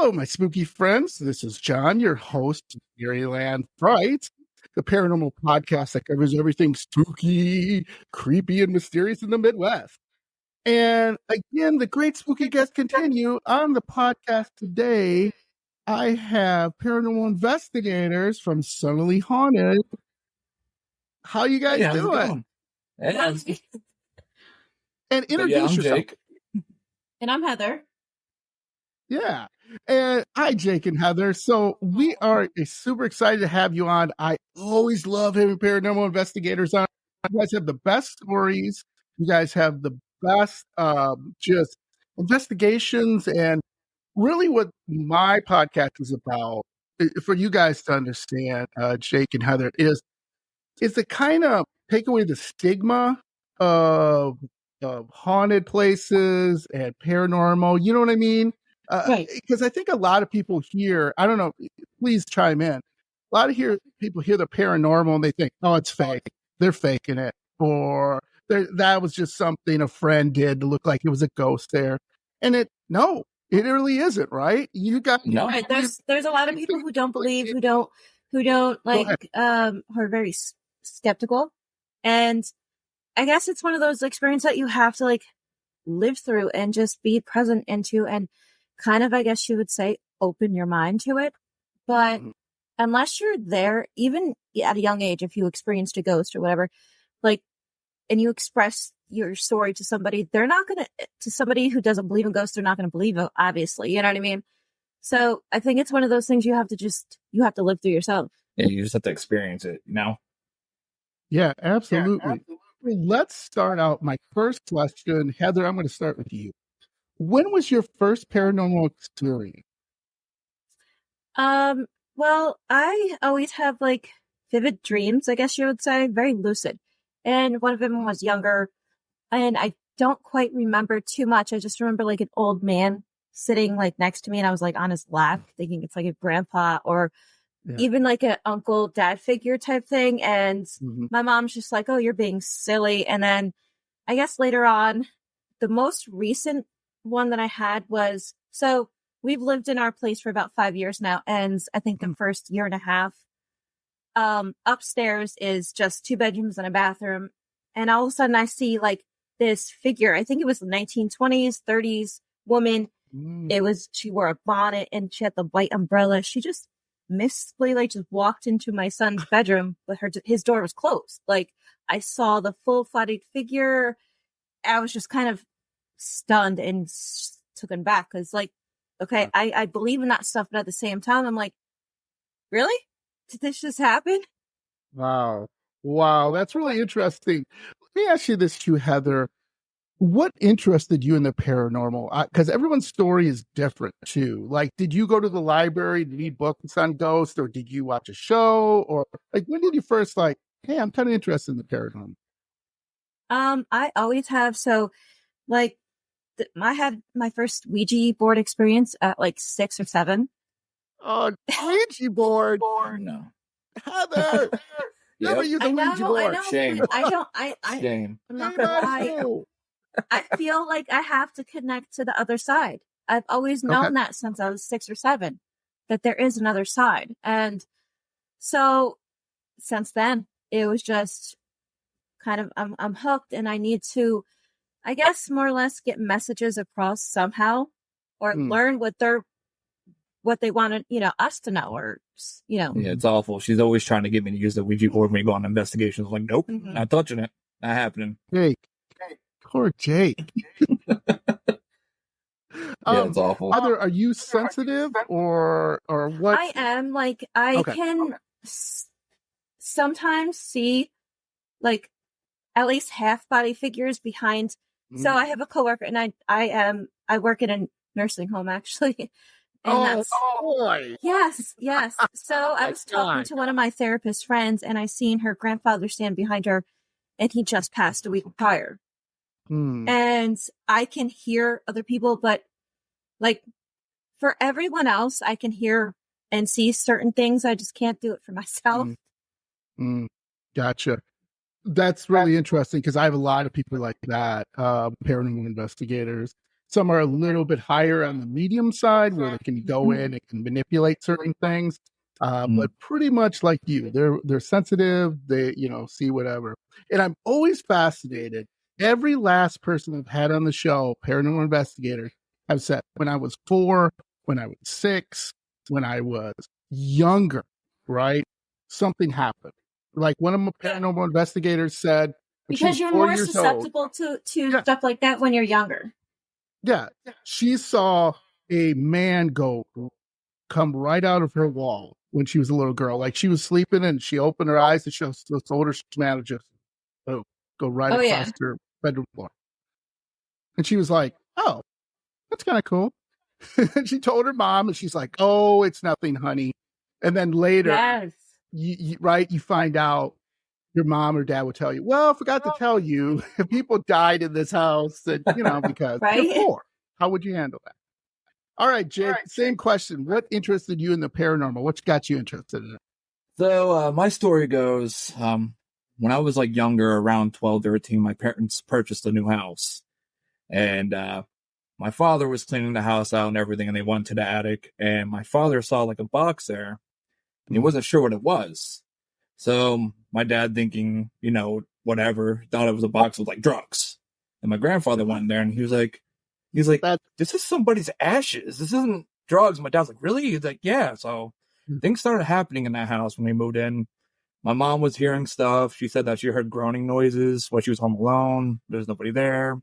Hello, my spooky friends. This is John, your host of Maryland Fright, the paranormal podcast that covers everything spooky, creepy, and mysterious in the Midwest. And again, the great spooky guests continue. On the podcast today, I have paranormal investigators from Suddenly Haunted. How you guys how's it doing? going? Yeah, And introduce I'm yourself. Jake. And I'm Heather. Yeah. And hi, Jake and Heather. So we are super excited to have you on. I always love having paranormal investigators on. You guys have the best stories. You guys have the best just investigations. And really what my podcast is about, for you guys to understand, Jake and Heather, is to kind of take away the stigma of haunted places and paranormal. You know what I mean? Right. Because I think a lot of people here, I don't know, please chime in. A lot of people hear the paranormal and they think, oh, it's fake. They're faking it. Or that was just something a friend did to look like it was a ghost there. And it really isn't, right? You got Right. There's a lot of people who don't believe, who don't like, who are very skeptical. And I guess it's one of those experiences that you have to like live through and just be present into and kind of, I guess you would say, open your mind to it. But unless you're there, even at a young age, if you experienced a ghost or whatever, like, and you express your story to somebody, to somebody who doesn't believe in ghosts, they're not going to believe it, obviously. You know what I mean? So I think it's one of those things you have to live through yourself. Yeah, you just have to experience it, you know? Yeah, absolutely. Well, let's start out. My first question, Heather, I'm going to start with you. When was your first paranormal experience? Well, I always have like vivid dreams, I guess you would say, very lucid. And one of them was younger, and I don't quite remember too much. I just remember like an old man sitting like next to me, and I was like on his lap, thinking it's like a grandpa or even like an uncle dad figure type thing. And my mom's just like, oh, you're being silly. And then I guess later on, the most recent one that I had was, so we've lived in our place for about 5 years now. And I think the first year and a half, upstairs is just 2 bedrooms and a bathroom. And all of a sudden I see like this figure. I think it was the 1920s, 30s woman. She wore a bonnet and she had the white umbrella. She just mystically like just walked into my son's bedroom, but his door was closed. Like I saw the full-bodied figure. I was just kind of stunned and taken back because, like, okay, I believe in that stuff, but at the same time, I'm like, really? Did this just happen? Wow, that's really interesting. Let me ask you this too, Heather. What interested you in the paranormal? Because everyone's story is different too. Like, did you go to the library to read books on ghosts, or did you watch a show, or like when did you first like, hey, I'm kind of interested in the paranormal? I always have. So, like, I had my first Ouija board experience at like 6 or 7. Oh, Ouija board! No. Heather, never use a Ouija board. I know. Shame. Shame. I'm not gonna lie. I feel like I have to connect to the other side. I've always known that since I was 6 or 7, that there is another side. And so since then, it was just kind of, I'm hooked and I need to, I guess, more or less get messages across somehow or learn what they wanted, us to know or, Yeah, it's awful. She's always trying to get me to use the Ouija board when we go on investigations. I'm like, nope, not touching it. Not happening. Jake. Poor Jake. It's awful. Are you sensitive or what? I am. Like, I can sometimes see like at least half body figures behind. So I have a coworker and I work in a nursing home actually. And boy. Yes. So I was talking to one of my therapist friends and I seen her grandfather stand behind her and he just passed a week prior. And I can hear other people, but like for everyone else, I can hear and see certain things. I just can't do it for myself. Gotcha. That's really interesting because I have a lot of people like that, paranormal investigators. Some are a little bit higher on the medium side where they can go in and can manipulate certain things. But pretty much like you, they're sensitive. They, see whatever. And I'm always fascinated. Every last person I've had on the show, paranormal investigators, have said when I was 4, when I was 6, when I was younger, right? Something happened. Like one of my paranormal investigators said, because you're more susceptible to stuff like that when you're younger. Yeah. She saw a man come right out of her wall when she was a little girl. Like she was sleeping and she opened her eyes and she told her man to just go right across her bedroom floor. And she was like, oh, that's kind of cool. And she told her mom and she's like, oh, it's nothing, honey. And then later, you find out your mom or dad would tell you, well, I forgot to tell you, people died in this house. And, because you're 4. How would you handle that? All right, Jake, same question. What interested you in the paranormal? What got you interested in it? So my story goes, when I was like younger, around 12, 13, my parents purchased a new house. And my father was cleaning the house out and everything, and they went to the attic. And my father saw like a box there, and he wasn't sure what it was. So my dad, thinking, whatever, thought it was a box with like drugs. And my grandfather went there, and he was like, this is somebody's ashes. This isn't drugs. My dad's like, really? He's like, yeah. So things started happening in that house when we moved in. My mom was hearing stuff. She said that she heard groaning noises while she was home alone. There's nobody there.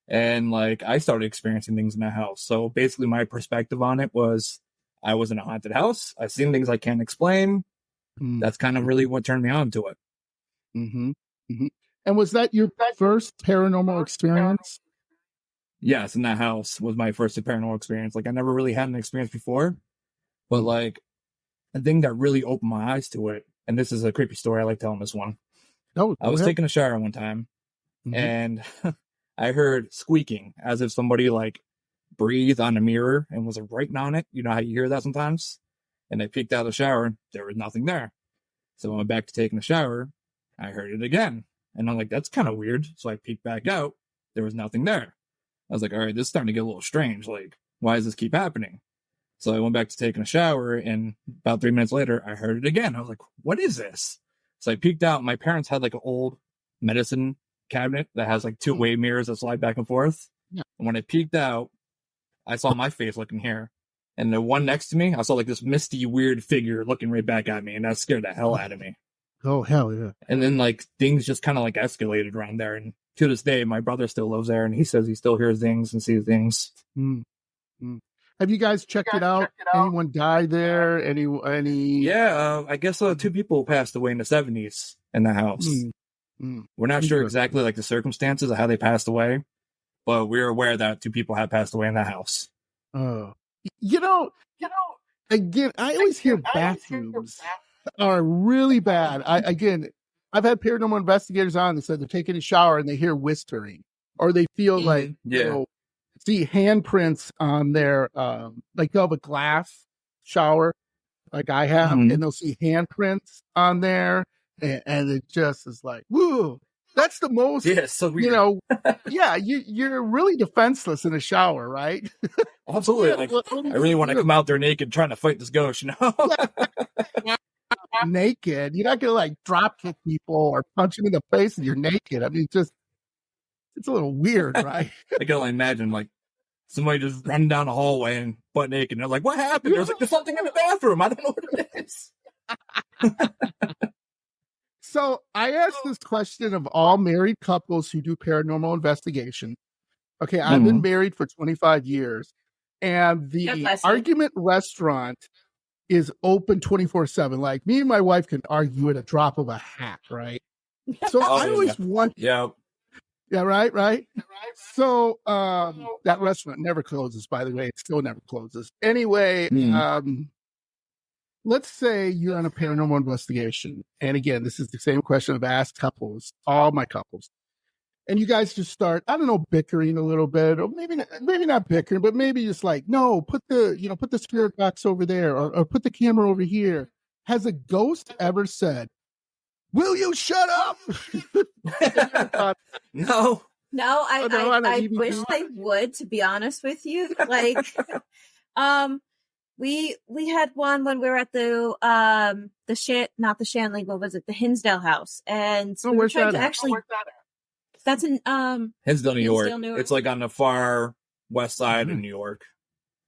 And like, I started experiencing things in that house. So basically my perspective on it was I was in a haunted house. I've seen things I can't explain. That's kind of really what turned me on to it. Mm-hmm. Mm-hmm. And was that your first paranormal experience? Yes, in that house was my first paranormal experience. Like I never really had an experience before, but like a thing that really opened my eyes to it. And this is a creepy story. I like telling this one. Oh, I was taking a shower one time, and I heard squeaking as if somebody like breathed on a mirror and was like writing on it. You know how you hear that sometimes? And I peeked out of the shower. There was nothing there. So I went back to taking a shower. I heard it again. And I'm like, that's kind of weird. So I peeked back out. There was nothing there. I was like, all right, this is starting to get a little strange. Like, why does this keep happening? So I went back to taking a shower, and about 3 minutes later, I heard it again. I was like, what is this? So I peeked out. My parents had like an old medicine cabinet that has like 2-way mirrors that slide back and forth. Yeah. And when I peeked out, I saw my face looking here. And the one next to me, I saw like this misty, weird figure looking right back at me. And that scared the hell out of me. Oh, hell yeah. And then like things just kind of like escalated around there. And to this day, my brother still lives there, and he says he still hears things and sees things. Have you guys checked it out? Anyone died there? Any? Yeah, I guess 2 people passed away in the 70s in the house. We're not sure exactly like the circumstances of how they passed away, but we're aware that 2 people have passed away in that house. Oh, again, I always hear bathrooms are really bad. I've had paranormal investigators on that said they're taking a shower and they hear whispering, or they feel like, see handprints on their, like they'll have a glass shower like I have, and they'll see handprints on there. And it just is like, woo, that's the most, so weird. You're really defenseless in a shower, right? Absolutely. Like, I really want to come out there naked trying to fight this ghost, Naked. You're not going to like drop kick people or punch them in the face and you're naked. I mean, it's a little weird, right? I can only imagine like somebody just running down the hallway and butt naked. And they're like, what happened? There's something in the bathroom. I don't know what it is. So I asked this question of all married couples who do paranormal investigation. Okay, I've been married for 25 years, and the argument restaurant is open 24/7. Like me and my wife can argue at a drop of a hat, right? So I always want. Yeah, right. So that restaurant never closes, by the way. It still never closes. Anyway, let's say you're on a paranormal investigation. And again, this is the same question I've asked couples, all my couples. And you guys just start, I don't know, bickering a little bit, or maybe not bickering, but maybe just like, no, put the spirit box over there, or put the camera over here. Has a ghost ever said, will you shut up? No. No, Oh, no, on an I wish EVP? they would, to be honest with you. Like, we had one when we were at not the Shanley, what was it? The Hinsdale house. And Oh, we were where's trying that to at? actually, that's in, Hinsdale, New York. Hinsdale, New York. It's like on the far west side of Nice. New York.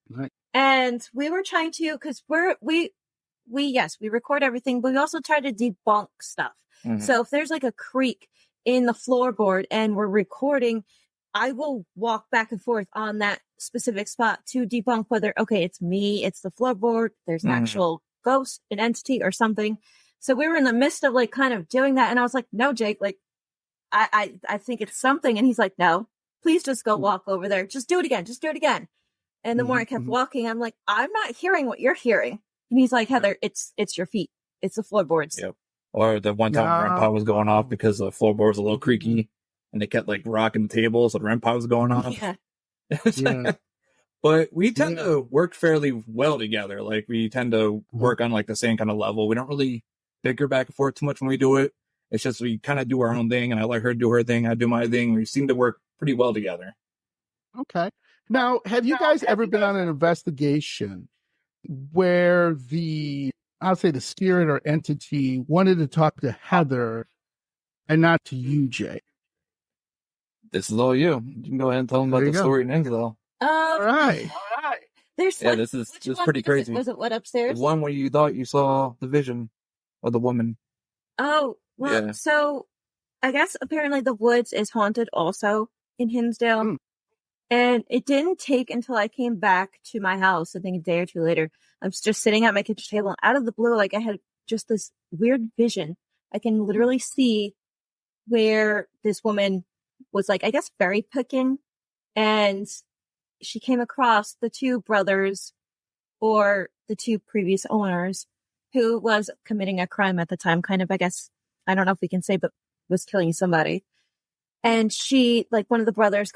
Right. And we were trying to, because we record everything, but we also try to debunk stuff. Mhm. So if there's like a creak in the floorboard and we're recording, I will walk back and forth on that specific spot to debunk whether, okay, it's me, it's the floorboard, there's an actual ghost, an entity or something. So we were in the midst of like kind of doing that. And I was like, no, Jake, like, I think it's something. And he's like, no, please just go walk over there. Just do it again. Just do it again. And the more I kept walking, I'm like, I'm not hearing what you're hearing. And he's like, Heather, it's your feet. It's the floorboards. Yep. Or the one time Grandpa was going off because the floorboard was a little creaky and they kept like rocking the table, so the Grandpa was going off. Yeah. Yeah. But we tend to work fairly well together. Like we tend to work on like the same kind of level. We don't really bicker back and forth too much when we do it. It's just we kind of do our own thing, and I let her do her thing. I do my thing. We seem to work pretty well together. Okay. Now, have you guys ever been on an investigation where I'll say the spirit or entity wanted to talk to Heather and not to you, Jay? This is all you. You can go ahead and tell them about the story in Hinsdale. All right. There's Yeah, this is pretty crazy. Was it what upstairs? The one where you thought you saw the vision of the woman. Oh, well, Yeah. So I guess apparently the woods is haunted also in Hinsdale. And it didn't take until I came back to my house, I think a day or two later. I was just sitting at my kitchen table, and out of the blue, like I had just this weird vision. I can literally see where this woman was, like, I guess, berry picking, and she came across the two brothers, or the two previous owners, who was committing a crime at the time, kind of, I guess, I don't know if we can say, but was killing somebody. And she, like, one of the brothers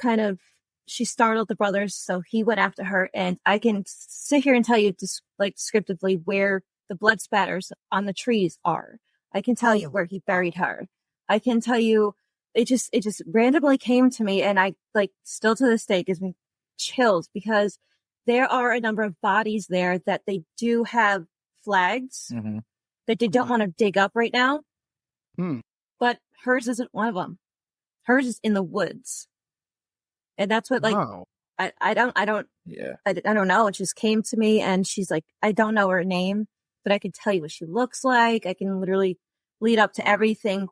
she startled the brothers, so he went after her, and I can sit here and tell you descriptively where the blood spatters on the trees are. I can tell you where he buried her. I can tell you, it just randomly came to me, and I, like, still to this day gives me chills, because there are a number of bodies there that they do have flags that they don't want to dig up right now. But hers isn't one of them. Hers is in the woods. And that's what, like, I don't know. It just came to me, and she's like, I don't know her name, but I can tell you what she looks like. I can literally lead up to everything,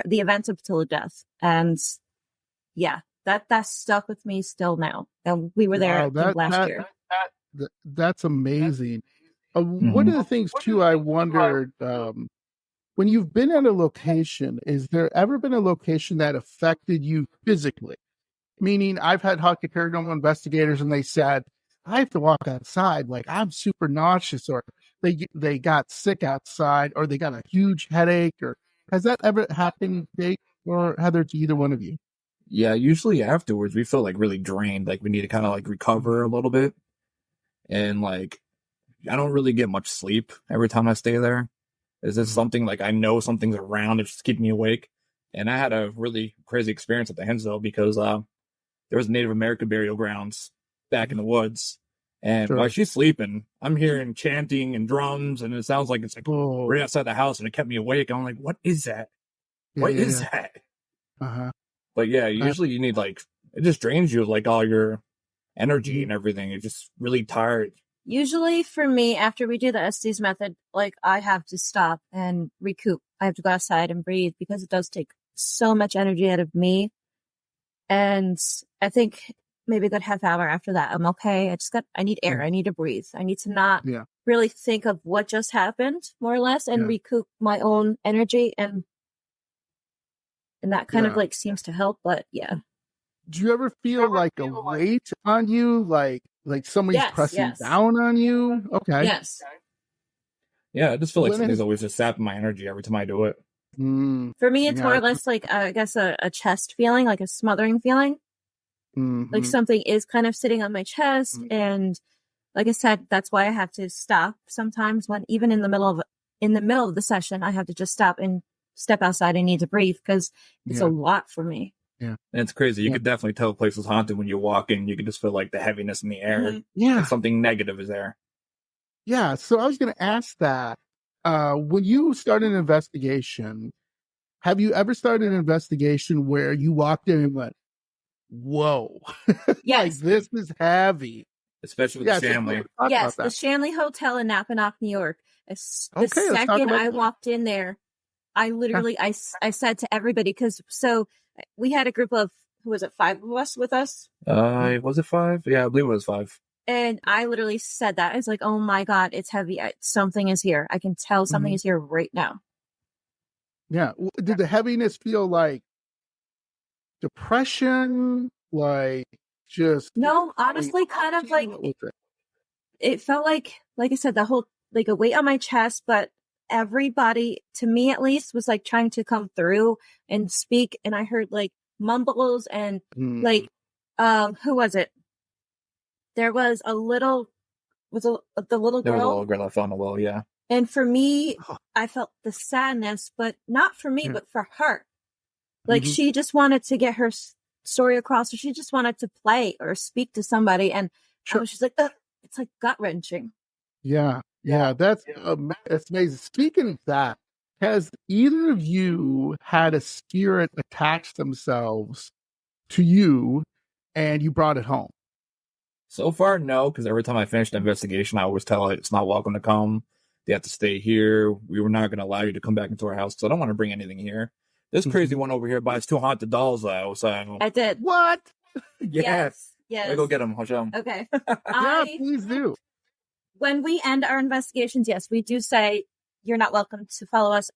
the events up till death. And yeah, that stuck with me still now. And we were there last year. That's amazing. One of the things too, I wondered, when you've been at a location, is there ever been a location that affected you physically? Meaning, I've had hockey paranormal investigators, and they said, I have to walk outside, like I'm super nauseous, or they got sick outside, or they got a huge headache. Or has that ever happened, Jake or Heather, to either one of you? Yeah, usually afterwards we feel like really drained, like we need to kind of like recover a little bit. And like, I don't really get much sleep every time I stay there. Is this something like I know something's around, it's just keeping me awake? And I had a really crazy experience at the Hinsdale because there was Native American burial grounds back in the woods. And while she's sleeping, I'm hearing chanting and drums, and it sounds like it's like right outside the house, and it kept me awake. I'm like, what is that? What is that? But yeah, usually you need, like, it just drains you of like all your energy and everything. You're just really tired. Usually for me, after we do the Estes method, like, I have to stop and recoup. I have to go outside and breathe, because it does take so much energy out of me. And I think maybe a good half hour after that, I'm okay. I need air. I need to breathe. I need to not really think of what just happened, more or less, and recoup my own energy. And that kind of like seems to help. But yeah. Do you ever feel like a weight on you? Like somebody's pressing down on you? Okay. Yes. Yeah, I just feel like something's always just sapping my energy every time I do it. For me, it's more or less like, I guess, a chest feeling, like a smothering feeling. Like something is kind of sitting on my chest. And like I said, that's why I have to stop sometimes, when even in the middle of the session, I have to just stop and step outside. I need to breathe, because it's a lot for me. Yeah. And it's crazy. You Yeah. could definitely tell a place is haunted when you walk in. You can just feel like the heaviness in the air. Mhm. Yeah. Like something negative is there. Yeah. So I was going to ask that when you started an investigation, have you ever started an investigation where you walked in and went, whoa, like Yes. this is heavy? Especially with Yeah. the So family. talk Yes, about the that. Shanley Hotel in Napanoch, New York. The Okay. Let's talk second about I that. walked in there, I literally, I said to everybody, because so we had a group of, who was it, 5 of us with us? Was it 5? Yeah, I believe it was 5. And I literally said that. I was like, oh my God, it's heavy. Something is here. I can tell something Mhm. is here right now. Yeah. Did the heaviness feel like depression? Like just No, honestly, kind of like, what was it? it felt like I said, the whole, like a weight on my chest, but everybody, to me at least, was like trying to come through and speak. And I heard like mumbles and like, who was it? There was the little There was a girl. little girl that fell in the well, yeah. And for me, Oh. I felt the sadness, but not for me, Yeah. but for her. Like Mhm. she just wanted to get her story across, or she just wanted to play or speak to somebody. And I was just like, ugh, it's like gut wrenching. Yeah. Yeah. That's amazing. Speaking of that, has either of you had a spirit attach themselves to you and you brought it home? So far, no, because every time I finish the investigation, I always tell it it's not welcome to come. They have to stay here. We were not going to allow you to come back into our house because I don't want to bring anything here. This crazy one over here buys 2 haunted dolls, though. So I did. What? Yes. Let me go get them. I'll show them. Okay. Yeah, please do. When we end our investigations, yes, we do say you're not welcome to follow us.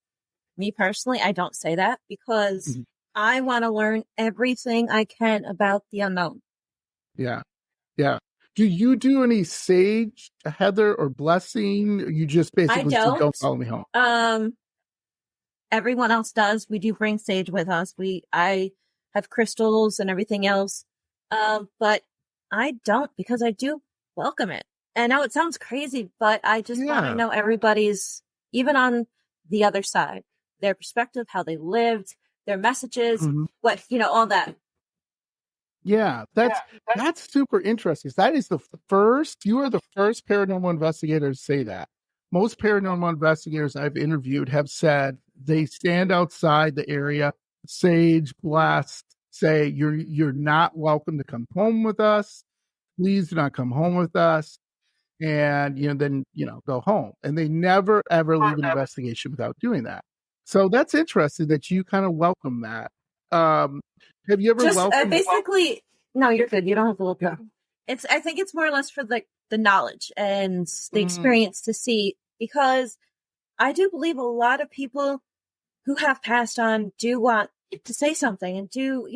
Me personally, I don't say that because Mhm. I want to learn everything I can about the unknown. Yeah. Yeah. Do you do any sage, heather, or blessing? Or you just basically say, don't follow me home. Everyone else does. We do bring sage with us. I have crystals and everything else. But I don't, because I do welcome it. And now it sounds crazy, but I just want to know everybody's, even on the other side, their perspective, how they lived, their messages, what, all that. Yeah, that's super interesting. That is you are the first paranormal investigator to say that. Most paranormal investigators I've interviewed have said they stand outside the area, sage, bless, say you're not welcome to come home with us. Please do not come home with us. And then go home. And they never ever leave an investigation without doing that. So that's interesting that you kind of welcome that. Have you ever welcomed basically no, you're good. You don't have to look up. I think it's more or less for the knowledge and the experience to see, because I do believe a lot of people who have passed on do want to say something and do,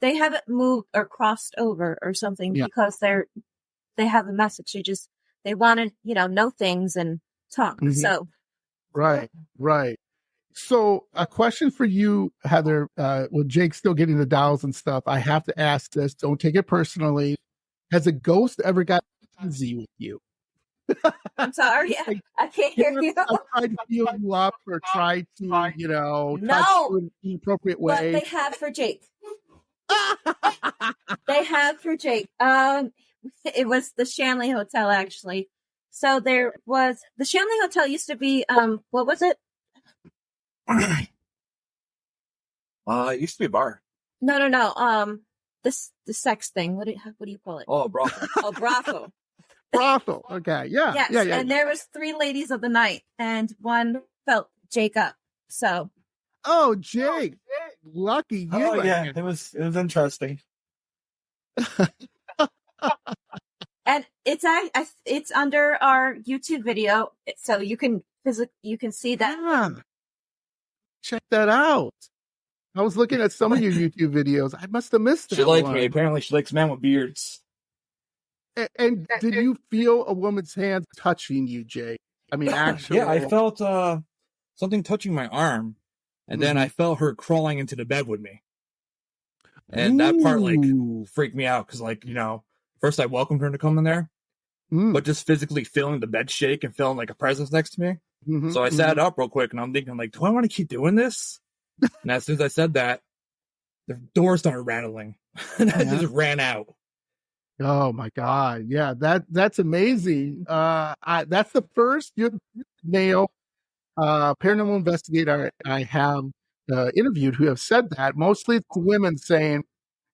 they haven't moved or crossed over or something because they have a message. They want to, know things and talk. So. Right. So a question for you, Heather, with Jake still getting the dolls and stuff, I have to ask this. Don't take it personally. Has a ghost ever got busy with you? I'm sorry. I can't hear you. I tried to feel you up or tried to, touch you in an appropriate way. But they have for Jake. It was the Shanley Hotel, actually. So the Shanley Hotel used to be, what was it? It used to be a bar. No. The sex thing. What do you call it? Oh, brothel. Oh, brothel. Brothel. Okay. Yeah. Yes. Yeah. And there was 3 ladies of the night, and one felt Jake up. So. Oh, Jake. Lucky you. Oh, yeah. It was interesting. And it's under our YouTube video, so you can see that. Yeah. Check that out. I was looking at some of your YouTube videos. I must have missed that. She likes me. Apparently, she likes men with beards. And did you feel a woman's hand touching you, Jake? I mean, actually. Yeah, I felt something touching my arm, and then I felt her crawling into the bed with me. And that part, freaked me out, because, first I welcomed her to come in there, but just physically feeling the bed shake and feeling like a presence next to me. So I sat up real quick, and I'm thinking, do I want to keep doing this? And as soon as I said that, the door started rattling. And I Yeah. just ran out. Oh my God. Yeah, that's amazing. That's the first male paranormal investigator I have interviewed who have said that. Mostly it's women saying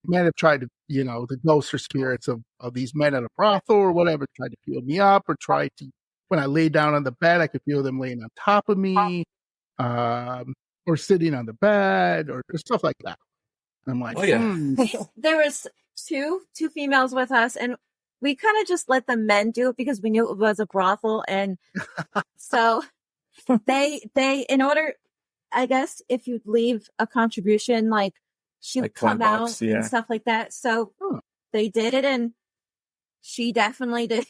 men have tried to, the ghosts or spirits of these men at a brothel or whatever, tried to feel me up or tried to, when I lay down on the bed, I could feel them laying on top of me, or sitting on the bed or stuff like that. I'm like, Oh yeah. There was two females with us, and we kind of just let the men do it because we knew it was a brothel, and so they in order, I guess, if you'd leave a contribution, like she would Like come out $20, yeah. and stuff like that. So they did it, and she definitely did.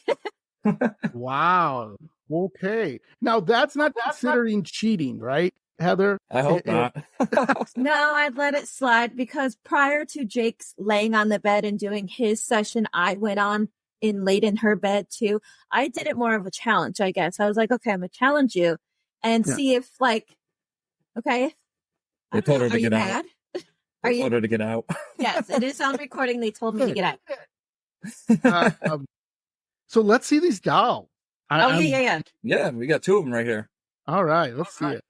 wow. Okay. Now that's not considering cheating, right, Heather? I hope not. No, I'd let it slide because prior to Jake's laying on the bed and doing his session, I went on and laid in her bed too. I did it more of a challenge, I guess. I was like, okay, I'm gonna challenge you and see if, like, okay. They told her to get out. Mad? They told her to get out. Yes, it is on recording. They told me to get out. So let's see these dolls. Yeah. Yeah, we got 2 of them right here. All right, let's see it.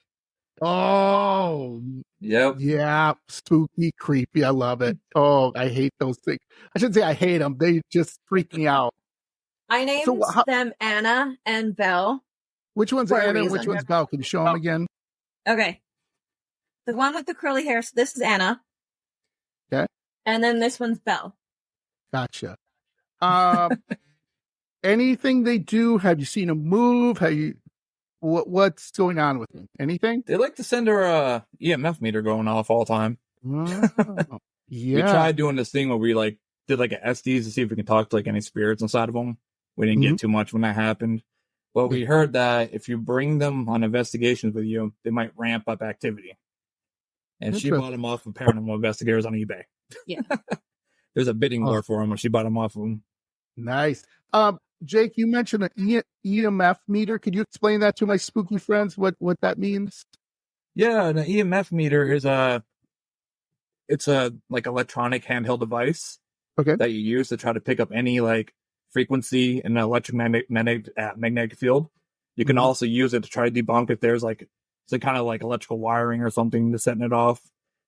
Oh, Yep. yeah, spooky, creepy. I love it. Oh, I hate those things. I shouldn't say I hate them. They just freak me out. I named them Anna and Belle. Which one's Anna and which one's Belle? Can you show them again? Okay. The one with the curly hair, so this is Anna. Okay. And then this one's Belle. Gotcha. Anything they do? Have you seen them move? What's going on with them? Anything? They like to send her a EMF meter going off all the time. Oh, yeah. We tried doing this thing where we did an SDs to see if we can talk to any spirits inside of them. We didn't get too much when that happened. But we heard that if you bring them on investigations with you, they might ramp up activity. And she bought them off of paranormal investigators on eBay. Yeah. There's a bidding war for them, and she bought them off of them. Nice. Jake, you mentioned an EMF meter. Could you explain that to my spooky friends? What that means? Yeah, an EMF meter is it's a electronic handheld device. Okay. That you use to try to pick up any frequency in an electromagnetic field. You can also use it to try to debunk if there's some kind of electrical wiring or something to setting it off.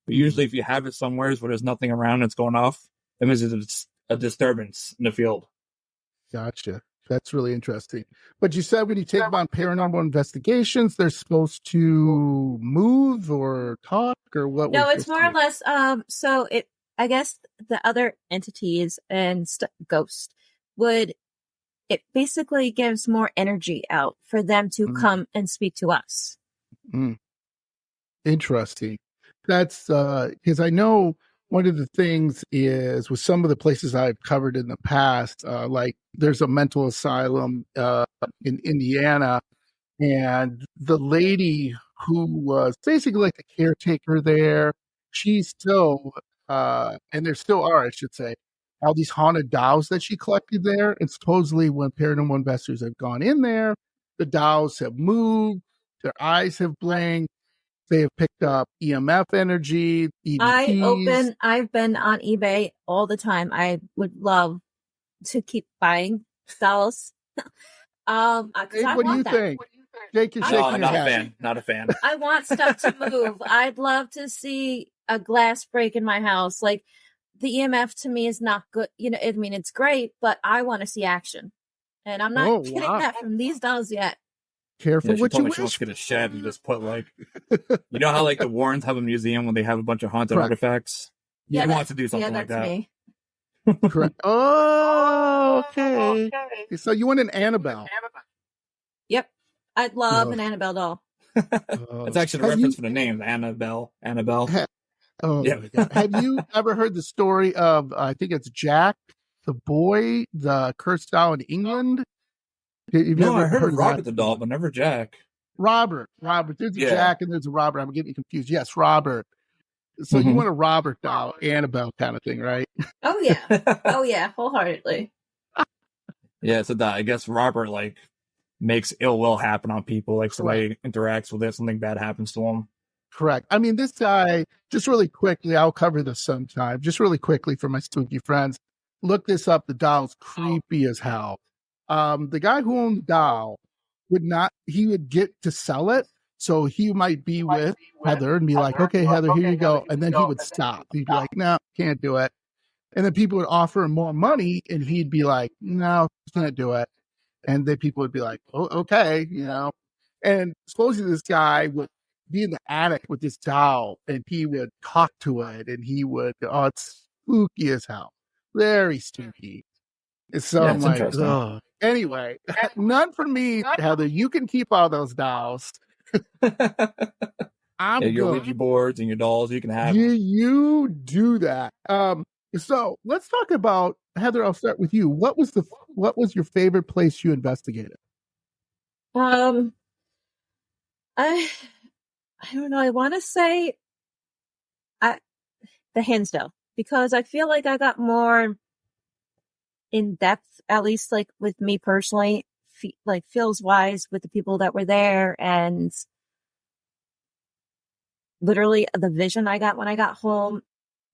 But usually if you have it somewhere where there's nothing around it's going off, that means it's a disturbance in the field. Gotcha. That's really interesting. But you said when you take them on paranormal investigations, they're supposed to move or talk or what? No, it's more or less. So I guess the other entities and ghosts it basically gives more energy out for them to come and speak to us. Interesting. That's because I know one of the things is with some of the places I've covered in the past, there's a mental asylum in Indiana, and the lady who was basically the caretaker there, she's still, and there still are, I should say, all these haunted dolls that she collected there. And supposedly when paranormal investors have gone in there, the dolls have moved, their eyes have blinked, they have picked up EMF energy, EVPs. I've been on eBay all the time. I would love to keep buying dolls. Jake, what do you think? Jake, you're shaking your head. Not a fan. I want stuff to move. I'd love to see a glass break in my house. The EMF to me is not good. It's great, but I want to see action. And I'm not getting that from these dolls yet. Careful what you wish. She wants to get a shed and just put you know how the Warrens have a museum when they have a bunch of haunted artifacts? Yeah, she wants to do something like that. Me. Correct. Oh, okay. So you want an Annabelle? Yep. I'd love an Annabelle doll. It's actually the reference for the name, Annabelle. Oh, yeah. My God. Have you ever heard the story of, I think it's Jack, the boy, the cursed doll in England? No, I heard of Robert the doll, but never Jack. Robert. There's a Jack and there's a Robert. I'm getting confused. Yes, Robert. So you want a Robert doll, Annabelle kind of thing, right? Oh, yeah. Wholeheartedly. Yeah, so that I guess Robert makes ill will happen on people, so he interacts with it, something bad happens to him. Correct. I mean, this guy, just really quickly, I'll cover this sometime, just really quickly for my spooky friends. Look this up. The doll's creepy as hell. The guy who owned the doll he would get to sell it. So he might be with Heather and be like, okay, Heather, here you go. And then he would stop. He'd be like, no, can't do it. And then people would offer him more money and he'd be like, no, can't do it. And then people would be like, oh, okay, And supposedly this guy would be in the attic with this doll and he would talk to it and it's spooky as hell. Very spooky. And so Yeah, I'm it's like, interesting. oh. Anyway, none for me, Heather. You can keep all those dolls. I'm your good. Ouija boards and your dolls, you can have You, them. you do that. So let's talk about Heather. I'll start with you. What was your favorite place you investigated? I don't know. I want to say the Hinsdale, because I feel like I got more in depth, at least like with me personally, like feels wise with the people that were there, and literally the vision I got when I got home.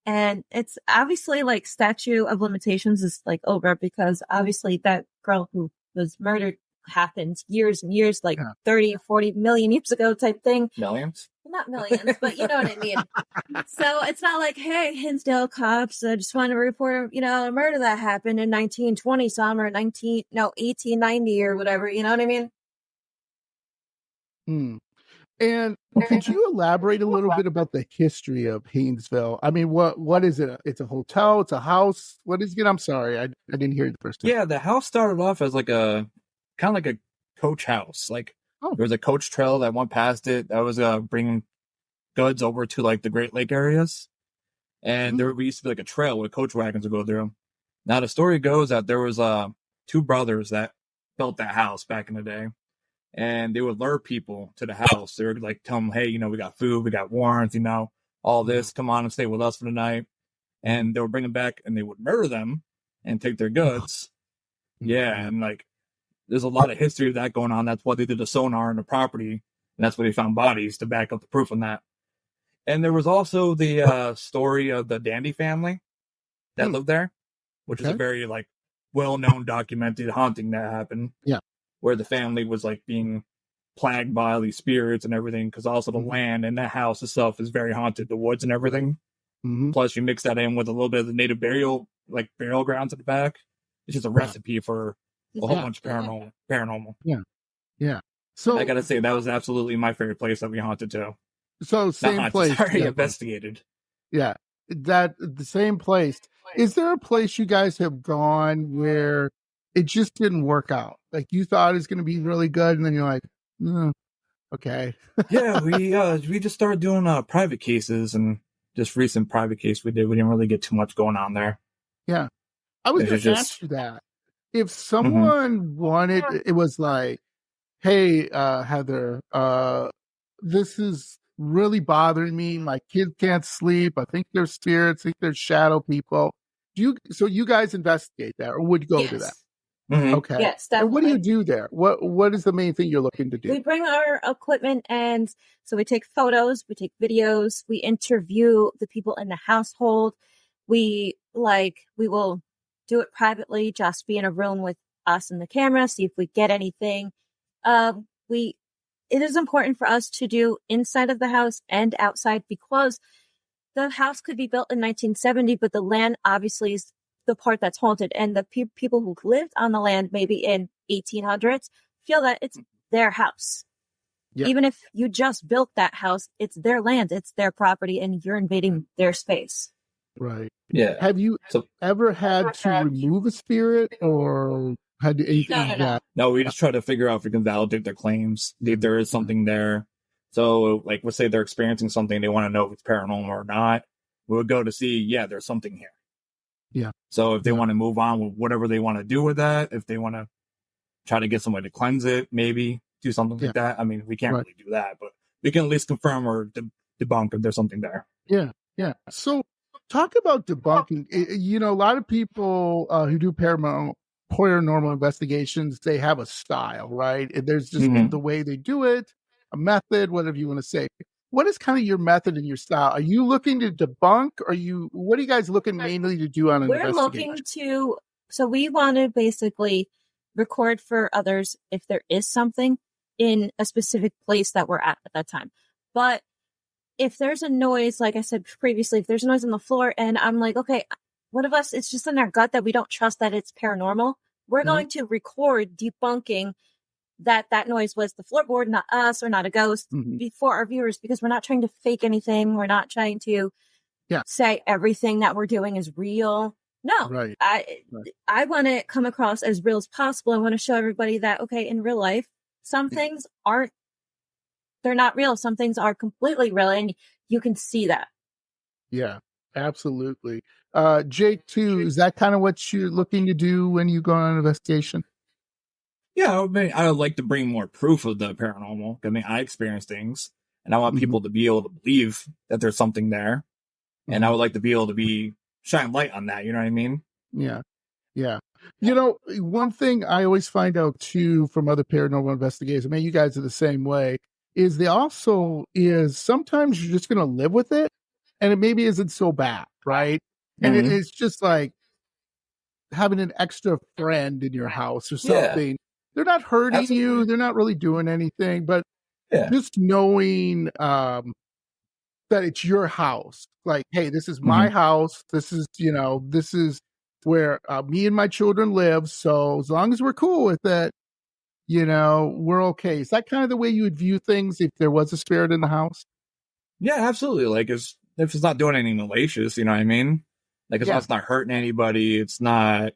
And it's obviously like statute of limitations is like over, because obviously that girl who was murdered happened years and years, like 30 or 40 million years ago type thing. Millions? Not millions, but you know what I mean. So it's not like, hey, Hinsdale cops, I just want to report, a murder that happened in 1920 some or 1890 or whatever. You know what I mean? And could you elaborate a little bit about the history of Haynesville? I mean, what is it? It's a hotel? It's a house? What is it? I'm sorry, I didn't hear it the first time. Yeah, the house started off as like a kind of like a coach house. Like there was a coach trail that went past it that was bringing goods over to like the Great Lake areas, and there used to be like a trail where coach wagons would go through. Now the story goes that there was two brothers that built that house back in the day, and they would lure people to the house. They would like tell them, hey, we got food, we got warrants, all this, come on and stay with us for the night. And they would bring them back and they would murder them and take their goods. Yeah, and like there's a lot of history of that going on. That's why they did a sonar on the property, and that's where they found bodies to back up the proof on that. And there was also the story of the Dandy family that lived there, which is a very like well-known documented haunting that happened. Yeah, where the family was like being plagued by all these spirits and everything, because also the land and the house itself is very haunted, the woods and everything. Plus you mix that in with a little bit of the native burial grounds at the back. It's just a recipe for a whole bunch of paranormal. Yeah. So I gotta say that was absolutely my favorite place that we haunted too. So same place. Sorry, investigated. Yeah, the same place. Is there a place you guys have gone where it just didn't work out? Like you thought it was going to be really good, and then you're like, okay. Yeah, we just started doing private cases, and just recent private case we didn't really get too much going on there. Yeah, I was going to ask you that. If someone wanted, it was like, hey, Heather, this is really bothering me. My kids can't sleep. I think there's spirits. I think there's shadow people. So you guys investigate that, or would you go to that? Okay. Yes, definitely. And what do you do there? What is the main thing you're looking to do? We bring our equipment, and so we take photos, we take videos, we interview the people in the household. We will do it privately, just be in a room with us and the camera, see if we get anything. It is important for us to do inside of the house and outside, because the house could be built in 1970, but the land obviously is the part that's haunted, and the people who lived on the land maybe in 1800s feel that it's their house. Yeah. Even if you just built that house, it's their land, it's their property, and you're invading their space. Right. Yeah. Have you ever had to remove a spirit, or had anything like that? No, we just try to figure out if we can validate their claims, if there is something there. So, like, let's say they're experiencing something, they want to know if it's paranormal or not. We would go to see, there's something here. Yeah. So if they want to move on with whatever they want to do with that, if they want to try to get somebody to cleanse it, maybe do something like that. I mean, we can't really do that, but we can at least confirm or debunk if there's something there. Yeah. Yeah. So talk about debunking. A lot of people who do paranormal investigations, they have a style, right? And there's just the way they do it, a method, whatever you want to say. what is kind of your method and your style? Are you looking to debunk? What are you guys looking mainly to do on an We're investigation? looking to, so we want to basically record for others if there is something in a specific place that we're at that time. But if there's a noise, like I said previously, if there's a noise on the floor and I'm like, okay, one of us, it's just in our gut that we don't trust that it's paranormal, we're going to record debunking that noise was the floorboard, not us or not a ghost, before our viewers, because we're not trying to fake anything. We're not trying to say everything that we're doing is real. No, Right. I want to come across as real as possible. I want to show everybody that, okay, in real life, some things they're not real. Some things are completely real, and you can see that. Yeah, absolutely. Jake, too, is that kind of what you're looking to do when you go on an investigation? Yeah, I mean, I would like to bring more proof of the paranormal. I mean, I experience things, and I want people to be able to believe that there's something there. And I would like to be able to shine light on that. You know what I mean? Yeah. Yeah. You know, one thing I always find out too from other paranormal investigators, I mean, you guys are the same way, is sometimes you're just going to live with it and it maybe isn't so bad. Right. And it's just like having an extra friend in your house or something. Yeah. They're not hurting you. They're not really doing anything, but just knowing, that it's your house. Like, hey, this is my house. This is where me and my children live. So as long as we're cool with it, we're okay. Is that kind of the way you would view things if there was a spirit in the house? Yeah, absolutely. Like, if it's not doing anything malicious, you know what I mean? Like, it's not hurting anybody. It's not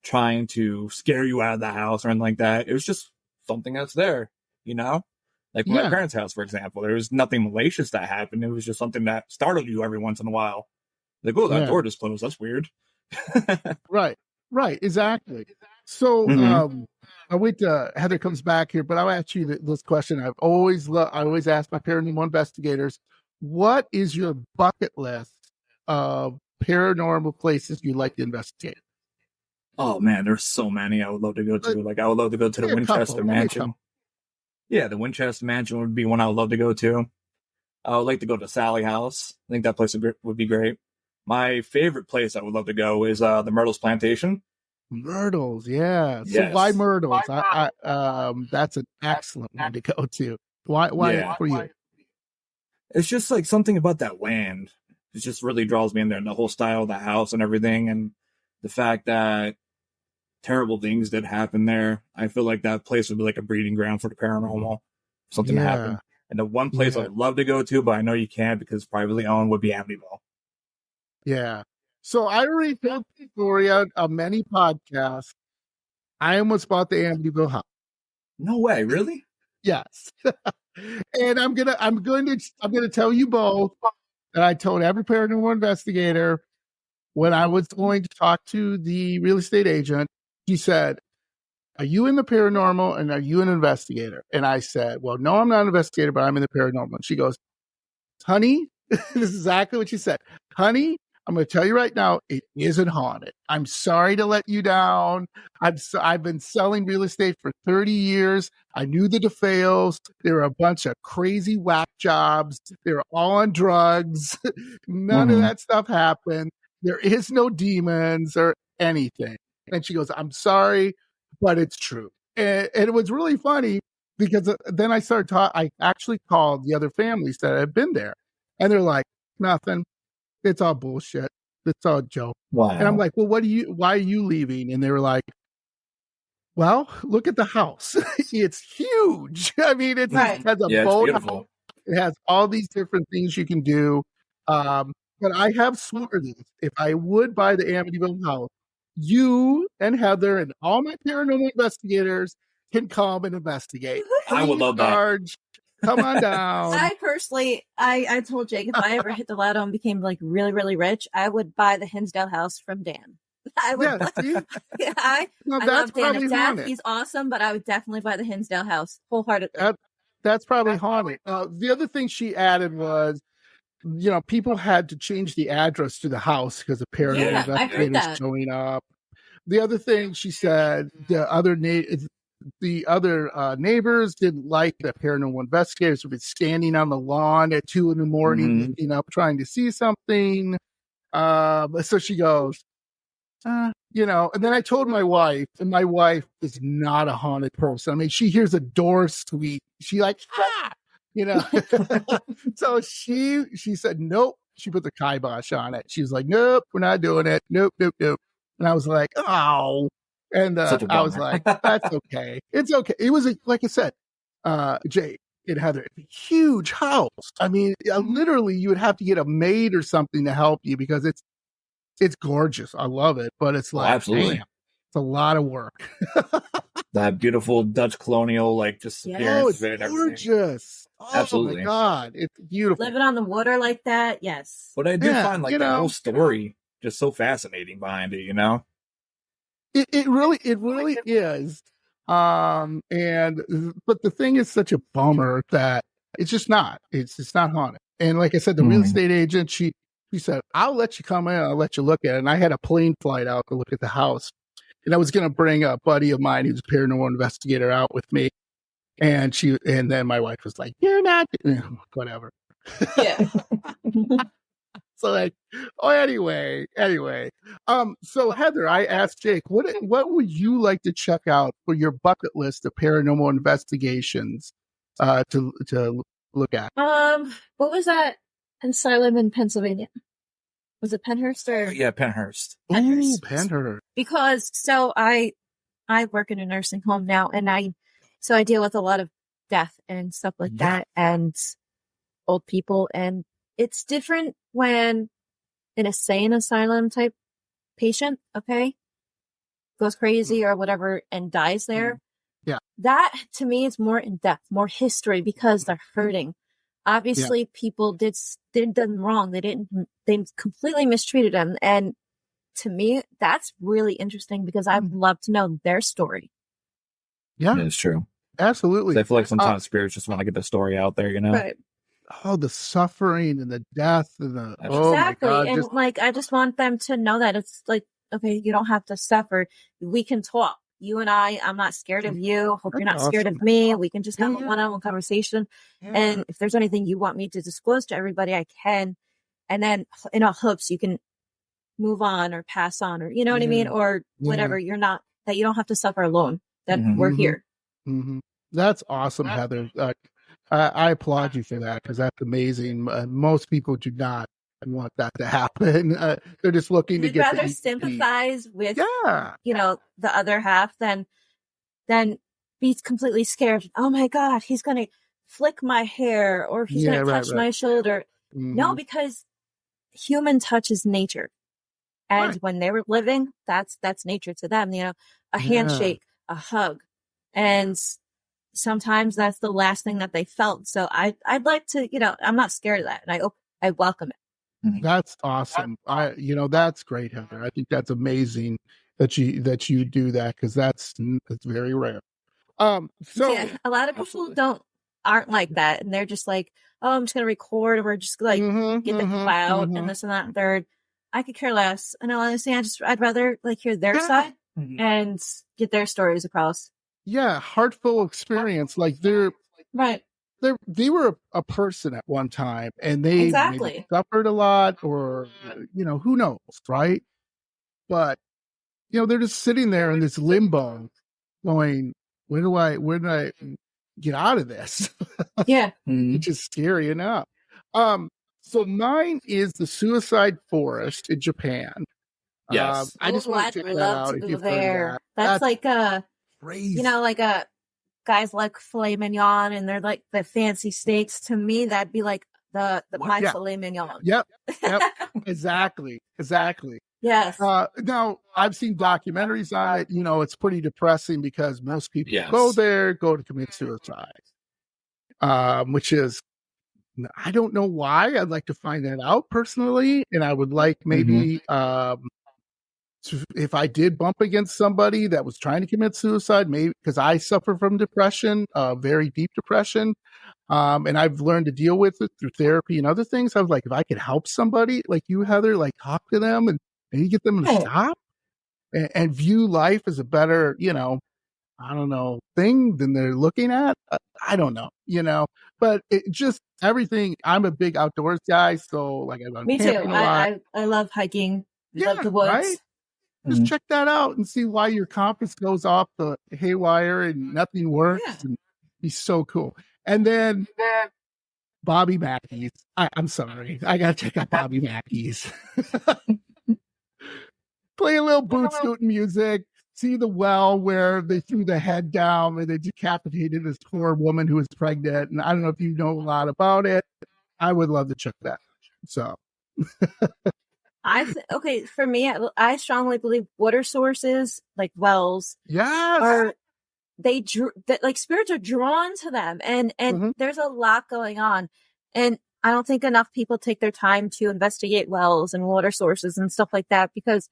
trying to scare you out of the house or anything like that. It was just something that's there, Like my parents' house, for example, there was nothing malicious that happened. It was just something that startled you every once in a while. Like, oh, that door just closed. That's weird. Right. Exactly. So, I'll wait till Heather comes back here, but I'll ask you this question. I always ask my paranormal investigators, what is your bucket list of paranormal places you'd like to investigate? Oh man, there's so many I would love to go to. Like, I would love to go to the Winchester Mansion. Yeah, the Winchester Mansion would be one I would love to go to. I would like to go to Sally House. I think that place would be great. My favorite place I would love to go is the Myrtles Plantation. Myrtles, yeah. So why Myrtles? That's an excellent one to go to. Why for you? It's just like something about that land. It just really draws me in there. And the whole style of the house and everything, and the fact that terrible things did happen there. I feel like that place would be like a breeding ground for the paranormal. Something to happen. And the one place I'd love to go to, but I know you can't because it's privately owned, would be Amityville. Yeah. So I already told the story on many podcasts. I almost bought the Amityville house. No way, really? Yes. And I'm going to tell you both that I told every paranormal investigator when I was going to talk to the real estate agent. She said, "Are you in the paranormal and are you an investigator?" And I said, "Well, no, I'm not an investigator, but I'm in the paranormal." And she goes, "Honey," this is exactly what she said. "Honey, I'm going to tell you right now, it isn't haunted. I'm sorry to let you down. I've been selling real estate for 30 years. I knew the DeFales. They were a bunch of crazy whack jobs. They were all on drugs. None of that stuff happened. There is no demons or anything." And she goes, "I'm sorry, but it's true." And it was really funny because then I started talking. I actually called the other families that had been there, and they're like, "Nothing. It's all bullshit. It's all a joke." Wow. And I'm like, "Well, why are you leaving?" And they were like, "Well, look at the house. It's huge. I mean, it has a boat house. It has all these different things you can do." But I have sworn this. If I would buy the Amityville house, you and Heather and all my paranormal investigators can come and investigate. I would love that. Come on down. I told Jake if I ever hit the lotto and became like really, really rich, I would buy the Hinsdale house from Dan. I would. I love Dan. If Dad, he's awesome, but I would definitely buy the Hinsdale house wholeheartedly. That's probably haunted. The other thing she added was, people had to change the address to the house because of paranormal investigators showing up. The other thing she said, the other the other neighbors didn't like the paranormal investigators who've been standing on the lawn at 2 in the morning, Mhm. looking up, trying to see something. So she goes, and then I told my wife, and my wife is not a haunted person. I mean, she hears a door squeak. She like, you know. So she said, nope. She put the kibosh on it. She was like, nope, we're not doing it. Nope, nope, nope. And I was like, oh. And Such a I was bummer. like, that's okay. It's okay. It was, like I said, Jay and Heather, a huge house. I mean, literally, you would have to get a maid or something to help you because it's gorgeous. I love it. But it's Oh, like, absolutely. damn, it's a lot of work. That beautiful Dutch colonial, like, just Yes. Oh, appearance it's of it and everything. gorgeous. Oh, Absolutely. my God. It's beautiful. Living on the water like that, yes. But I do Yeah, find, like, the whole story just so fascinating behind it, you know? It really is. And but the thing is such a bummer that it's just not. It's not haunted. And like I said, the real estate agent, she said, I'll let you come in, I'll let you look at it. And I had a plane flight out to look at the house. And I was gonna bring a buddy of mine who's a paranormal investigator out with me. And then my wife was like, you're not whatever. Yeah. So like, anyway. So Heather, I asked Jake, what would you like to check out for your bucket list of paranormal investigations to look at? What was that asylum in Pennsylvania? Was it Penhurst or Yeah, Penhurst. Ooh, Penhurst. Because I work in a nursing home now, and I deal with a lot of death and stuff like that, and old people, and it's different when an insane asylum type patient, goes crazy or whatever and dies there. Yeah. That to me is more in depth, more history, because they're hurting. Obviously, people did them wrong. They completely mistreated them. And to me, that's really interesting because I'd love to know their story. Yeah, It's true. absolutely. I feel like sometimes spirits just want to get the story out there, you know? Right. Oh, the suffering and the death and the Exactly. Oh my God, And I just want them to know that it's like, okay, you don't have to suffer. We can talk. You and I'm not scared of you. Hope you're not scared of me. We can just have a one-on-one conversation. Yeah. And if there's anything you want me to disclose to everybody, I can. And then in all hopes you can move on or pass on, or you know what I mean? Or whatever. You don't have to suffer alone. That we're here. Mm-hmm. That's awesome, Heather. I applaud you for that because that's amazing. Most people do not want that to happen. They're just looking to I'd get rather sympathize with, the other half than be completely scared. Oh my God, he's going to flick my hair or he's going to touch my shoulder. No, because human touch is nature. And when they were living, that's nature to them, a handshake, a hug. And sometimes that's the last thing that they felt. So I'd like to, I'm not scared of that. And I welcome it. That's awesome. That's great, Heather. I think that's amazing that you do that because that's very rare. So yeah, a lot of people aren't like that, and they're just like, oh, I'm just gonna record, and we're just like get the clout and this and that and third. I could care less, and honestly, I'd rather like hear their side and get their stories across. Yeah, heartful experience. Like they were a person at one time, and they maybe suffered a lot, or who knows, right? But they're just sitting there in this limbo, going, where do I get out of this? Yeah, which is scary enough. So mine is the Suicide Forest in Japan. Yes, I just want to check that out. If you've heard that. That's like crazy. Like a guys like filet mignon, and they're like the fancy steaks. To me, that'd be like the my filet mignon. Yep. Exactly. Yes. Now I've seen documentaries on it. It's pretty depressing because most people go to commit suicide. Which is, I don't know why. I'd like to find that out personally, and I would like maybe if I did bump against somebody that was trying to commit suicide, maybe because I suffer from depression, very deep depression, and I've learned to deal with it through therapy and other things. I was like, if I could help somebody like you, Heather, like talk to them and maybe get them to stop and view life as a better, I don't know, thing than they're looking at. I don't know, but it just everything. I'm a big outdoors guy, so like I love Me too. camping a lot. I love hiking. Love Yeah, the right. woods. Just check that out and see why your compass goes off the haywire and nothing works. Yeah. And be so cool. And then Bobby Mackey's. I'm sorry, I gotta check out Bobby Mackey's. Play a little boot scooting music. See the well where they threw the head down and they decapitated this poor woman who was pregnant. And I don't know if you know a lot about it. I would love to check that. So, Okay, for me, I strongly believe water sources like wells yes, are that like spirits are drawn to them, and there's a lot going on, and I don't think enough people take their time to investigate wells and water sources and stuff like that, because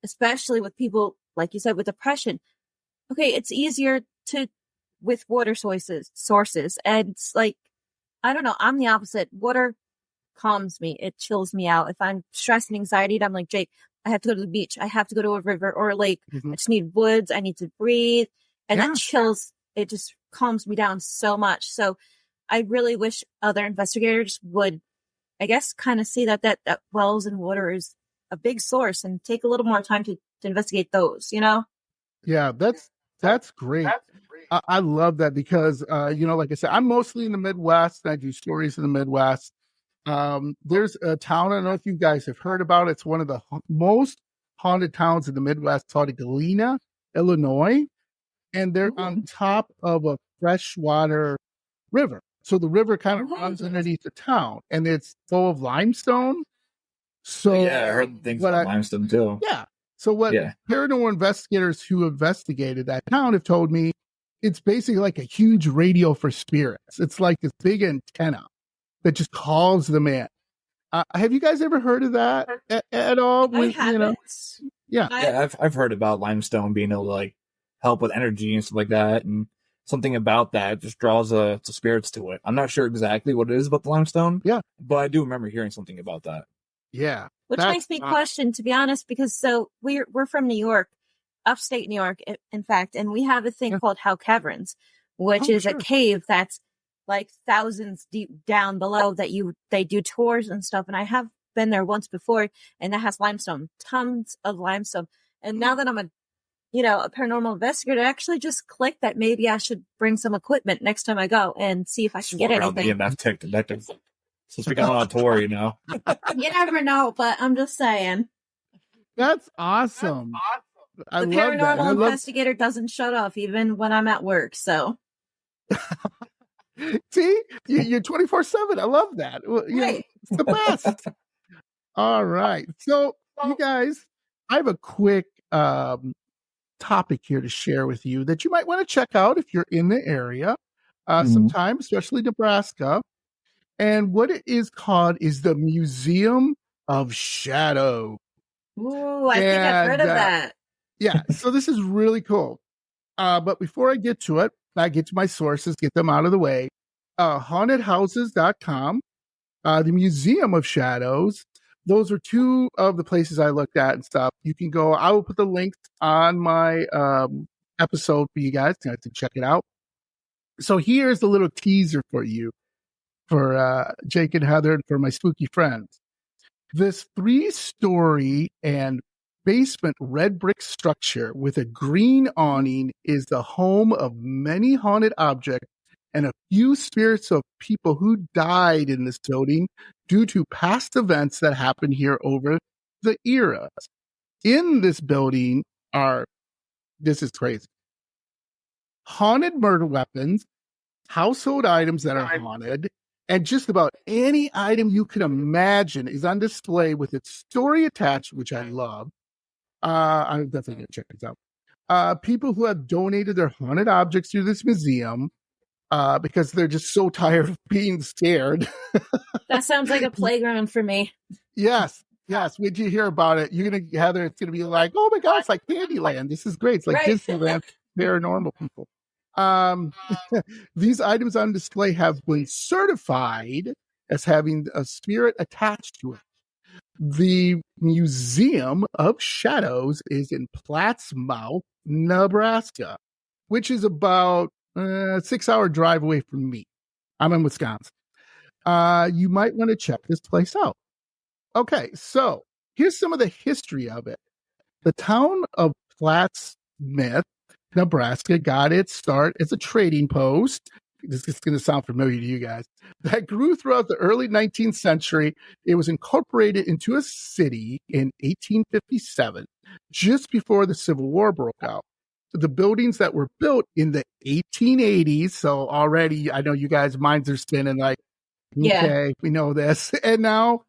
especially with people, like you said, with depression, okay, it's easier with water sources. And it's like, I don't know, I'm the opposite. Water calms me. It chills me out. If I'm stressed and anxiety, I'm like, Jake, I have to go to the beach. I have to go to a river or a lake. I just need woods. I need to breathe. And that chills, it just calms me down so much. So I really wish other investigators would, I guess, kind of see that wells and water is a big source and take a little more time to investigate those, Yeah, that's great. I love that because, like I said, I'm mostly in the Midwest. I do stories in the Midwest. There's a town, I don't know if you guys have heard about it. It's one of the most haunted towns in the Midwest called Galena, Illinois. And they're on top of a freshwater river. So the river kind of runs underneath the town and it's full of limestone. So yeah, I heard things about limestone too. Yeah. So what paranormal investigators who investigated that town have told me, it's basically like a huge radio for spirits. It's like this big antenna that just calls them in. Have you guys ever heard of that at all? I haven't. Yeah, I've heard about limestone being able to like help with energy and stuff like that, and something about that just draws the spirits to it. I'm not sure exactly what it is about the limestone. Yeah, but I do remember hearing something about that. Yeah, which makes me question, to be honest, because we're from New York, upstate New York, in fact, and we have a thing called Howe Caverns, which is a cave that's like thousands deep down below that they do tours and stuff. And I have been there once before, and that has limestone, tons of limestone. And now that I'm a paranormal investigator, I actually just clicked that maybe I should bring some equipment next time I go and see if I can get anything. EMF tech detective. Since we got on a tour, You never know, but I'm just saying. That's awesome. The paranormal investigator doesn't shut off even when I'm at work, so. See, you're 24/7. I love that. It's the best. All right. So, you guys, I have a quick topic here to share with you that you might want to check out if you're in the area sometime, especially Nebraska. And what it is called is the Museum of Shadow. Ooh, I think I've heard of that. Yeah, so this is really cool. But before I get to it, I get to my sources, get them out of the way. Hauntedhouses.com, the Museum of Shadows. Those are two of the places I looked at and stuff. You can go, I will put the links on my episode for you guys to check it out. So here's a little teaser for you, for Jake and Heather, and for my spooky friends. This 3-story and basement red brick structure with a green awning is the home of many haunted objects and a few spirits of people who died in this building due to past events that happened here over the eras. In this building this is crazy, haunted murder weapons, household items that are haunted, and just about any item you can imagine is on display with its story attached, which I love. I'm definitely going to check this out. People who have donated their haunted objects to this museum because they're just so tired of being scared. That sounds like a playground for me. Yes. When you hear about it, you're going to, Heather, it's going to be like, oh my God, it's like Candyland. This is great. It's like Disneyland, paranormal people. These items on display have been certified as having a spirit attached to it. The Museum of Shadows is in Plattsmouth, Nebraska. which is about a 6-hour drive away from me. I'm in Wisconsin. You might want to check this place out. Okay, so here's some of the history of it. The town of Plattsmouth, Nebraska, got its start as a trading post. This is going to sound familiar to you guys. That grew throughout the early 19th century. It was incorporated into a city in 1857, just before the Civil War broke out. The buildings that were built in the 1880s, so already I know you guys' minds are spinning like, okay, we know this. And now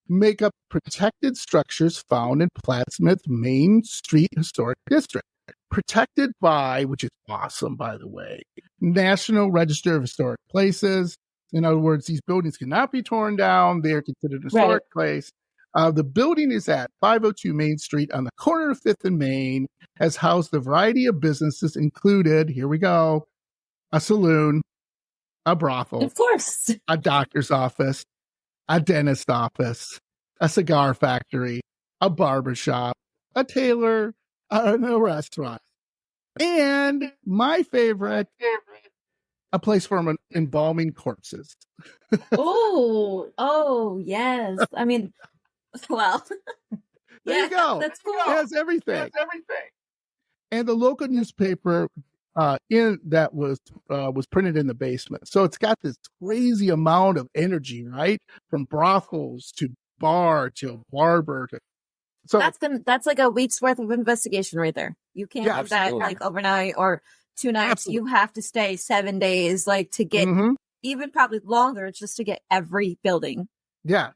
make up protected structures found in Plattsmouth Main Street Historic District. Protected by, which is awesome, by the way, National Register of Historic Places. In other words, these buildings cannot be torn down. They are considered a historic place. The building is at 502 Main Street on the corner of 5th and Main, has housed a variety of businesses, included, here we go, a saloon, a brothel, of course, a doctor's office, a dentist office, a cigar factory, a barber shop, a tailor, and a restaurant. And my favorite, a place for embalming corpses. Oh, yes. I mean, well, there you go. That's cool. It has everything. And the local newspaper in that was printed in the basement. So it's got this crazy amount of energy, right? From brothels to bar to barber to so that's like a week's worth of investigation right there. You can't do that like overnight or 2 nights. Absolutely. You have to stay 7 days, like to get even probably longer just to get every building. Yeah.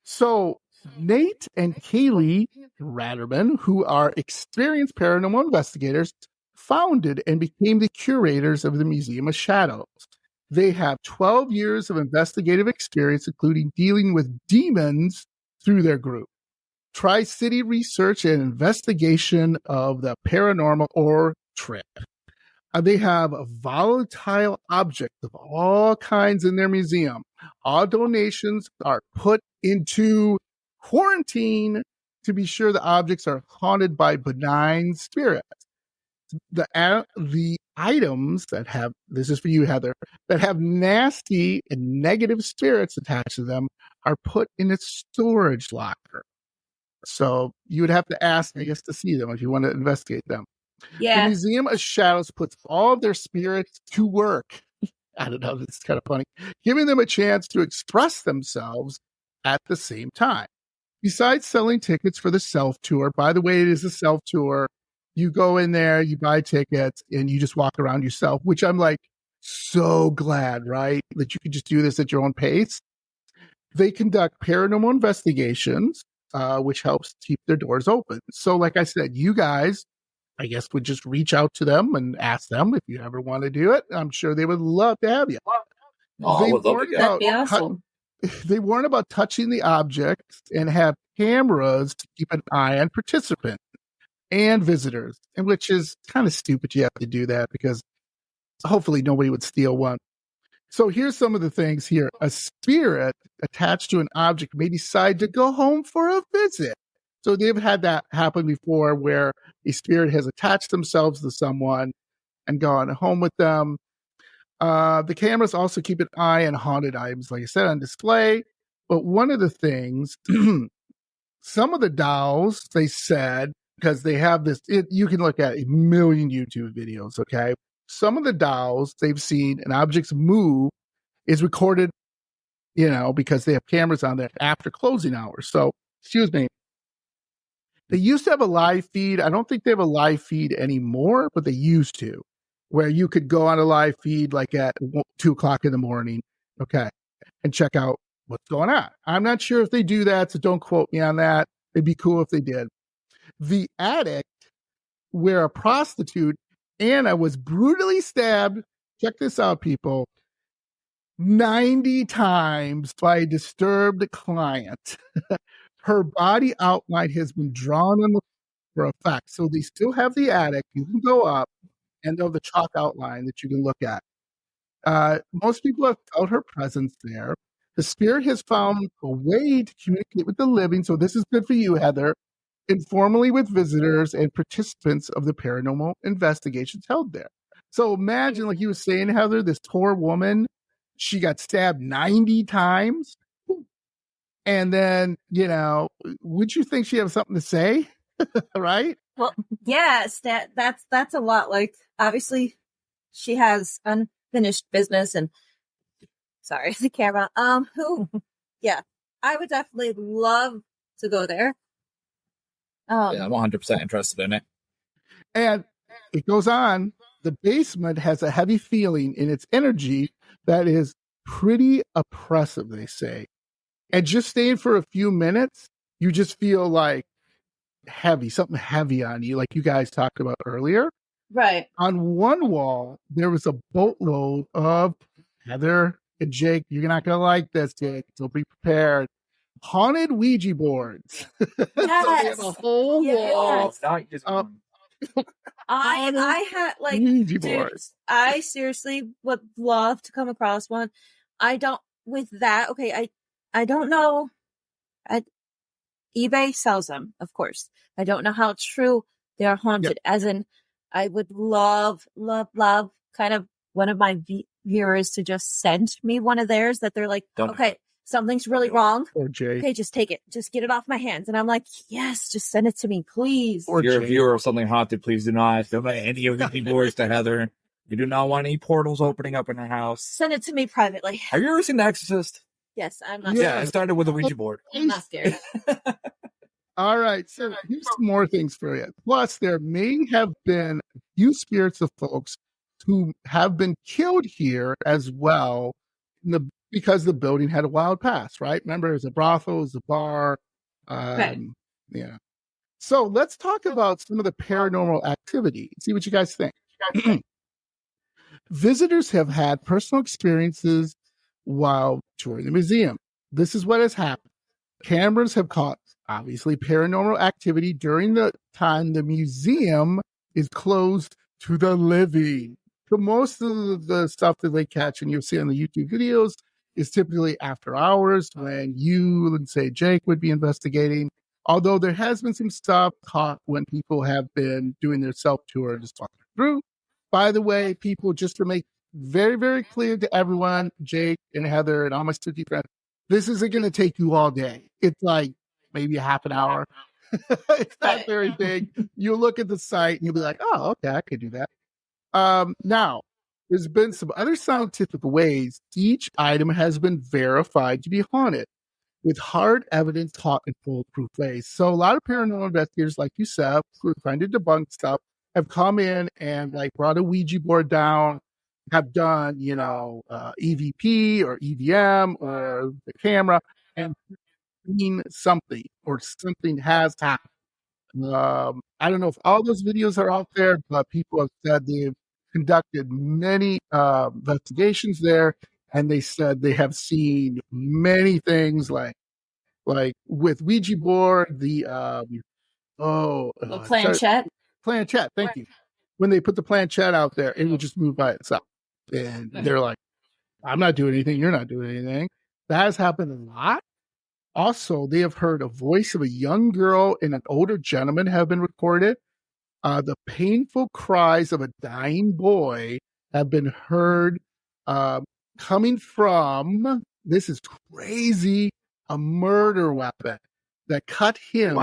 So Nate and Kaylee Ratterman, who are experienced paranormal investigators, founded and became the curators of the Museum of Shadows. They have 12 years of investigative experience, including dealing with demons through their group. Tri-City research and investigation of the paranormal or trip. They have volatile objects of all kinds in their museum. All donations are put into quarantine to be sure the objects are haunted by benign spirits. The items that have, this is for you, Heather, that have nasty and negative spirits attached to them are put in a storage locker. So you would have to ask, I guess, to see them if you want to investigate them. Yeah. The Museum of Shadows puts all of their spirits to work. I don't know, this is kind of funny. Giving them a chance to express themselves at the same time. Besides selling tickets for the self-tour, by the way, it is a self-tour. You go in there, you buy tickets, and you just walk around yourself, which I'm like so glad, right? That you can just do this at your own pace. They conduct paranormal investigations, which helps keep their doors open. So like I said, you guys, I guess, would just reach out to them and ask them if you ever want to do it. I'm sure they would love to have you. That'd be awesome. They warn about touching the objects and have cameras to keep an eye on participants and visitors, and which is kind of stupid you have to do that because hopefully nobody would steal one. So here's some of the things here. A spirit attached to an object may decide to go home for a visit. So they've had that happen before where a spirit has attached themselves to someone and gone home with them. The cameras also keep an eye on haunted items, like I said, on display. But one of the things, some of the dolls, they said, because they have this, you can look at a million YouTube videos, okay? Some of the dolls they've seen and objects move is recorded, because they have cameras on there after closing hours. So, excuse me. They used to have a live feed. I don't think they have a live feed anymore, but they used to, where you could go on a live feed like at 2:00 in the morning, okay, and check out what's going on. I'm not sure if they do that, so don't quote me on that. It'd be cool if they did. The attic, where a prostitute, Anna, was brutally stabbed, check this out, people, 90 times by a disturbed client. Her body outline has been drawn on for effect. So they still have the attic. You can go up and they'll have the chalk outline that you can look at. Most people have felt her presence there. The spirit has found a way to communicate with the living. So this is good for you, Heather. Informally with visitors and participants of the paranormal investigations held there. So imagine, like you were saying, Heather, this poor woman, she got stabbed 90 times. And then, would you think she have something to say? Right? Well, yes, that's a lot. Like, obviously, she has unfinished business, and sorry, the camera. Yeah, I would definitely love to go there. Yeah, I'm 100% interested in it. And it goes on. The basement has a heavy feeling in its energy that is pretty oppressive, they say. And just staying for a few minutes, you just feel like something heavy on you, like you guys talked about earlier. Right. On one wall, there was a boatload of Heather and Jake. You're not going to like this, Jake. So be prepared. Haunted Ouija boards. Yes. So they have a whole wall. I had like, Ouija dude, boards. I seriously would love to come across one. I don't with that. Okay, I don't know. eBay sells them, of course. I don't know how true they are haunted. Yep. As in, I would love kind of one of my viewers to just send me one of theirs that they're like, okay, something's really wrong. Or Jay. Okay, just take it. Just get it off my hands. And I'm like, yes, just send it to me, please. Or if you're a viewer of something haunted, please do not donate any of the boards to Heather. You do not want any portals opening up in her house. Send it to me privately. Have you ever seen The Exorcist? Yes, I'm not scared. Yeah, I started with a Ouija board. I'm not scared. All right, so here's some more things for you. Plus, there may have been a few spirits of folks who have been killed here as well because the building had a wild past, right? Remember, it was a brothel, it was a bar. Right. Yeah. So let's talk about some of the paranormal activity. See what you guys think. Visitors have had personal experiences while touring the museum. This is what has happened. Cameras have caught, obviously, paranormal activity during the time the museum is closed to the living. So most of the stuff that they catch and you'll see on the YouTube videos is typically after hours when you, let's say Jake, would be investigating. Although there has been some stuff caught when people have been doing their self-tour and just walking through. By the way, people, just to make very, very clear to everyone, Jake and Heather and all my Studio friends, this isn't going to take you all day. It's like maybe a half an hour. It's not very big. You look at the site and you'll be like, oh, okay, I could do that. Now, there's been some other scientific ways each item has been verified to be haunted with hard evidence taught in foolproof ways. So a lot of paranormal investigators like yourself who are trying to debunk stuff have come in and like brought a Ouija board down, have done, EVP or EVM or the camera and seen something or something has happened. I don't know if all those videos are out there, but people have said they've conducted many investigations there, and they said they have seen many things like with Ouija board, the planchette. Planchette, thank you. When they put the planchette out there, it would just move by itself. And they're like, I'm not doing anything, you're not doing anything. That has happened a lot. Also, they have heard a voice of a young girl and an older gentleman have been recorded. The painful cries of a dying boy have been heard coming from, this is crazy, a murder weapon that cut him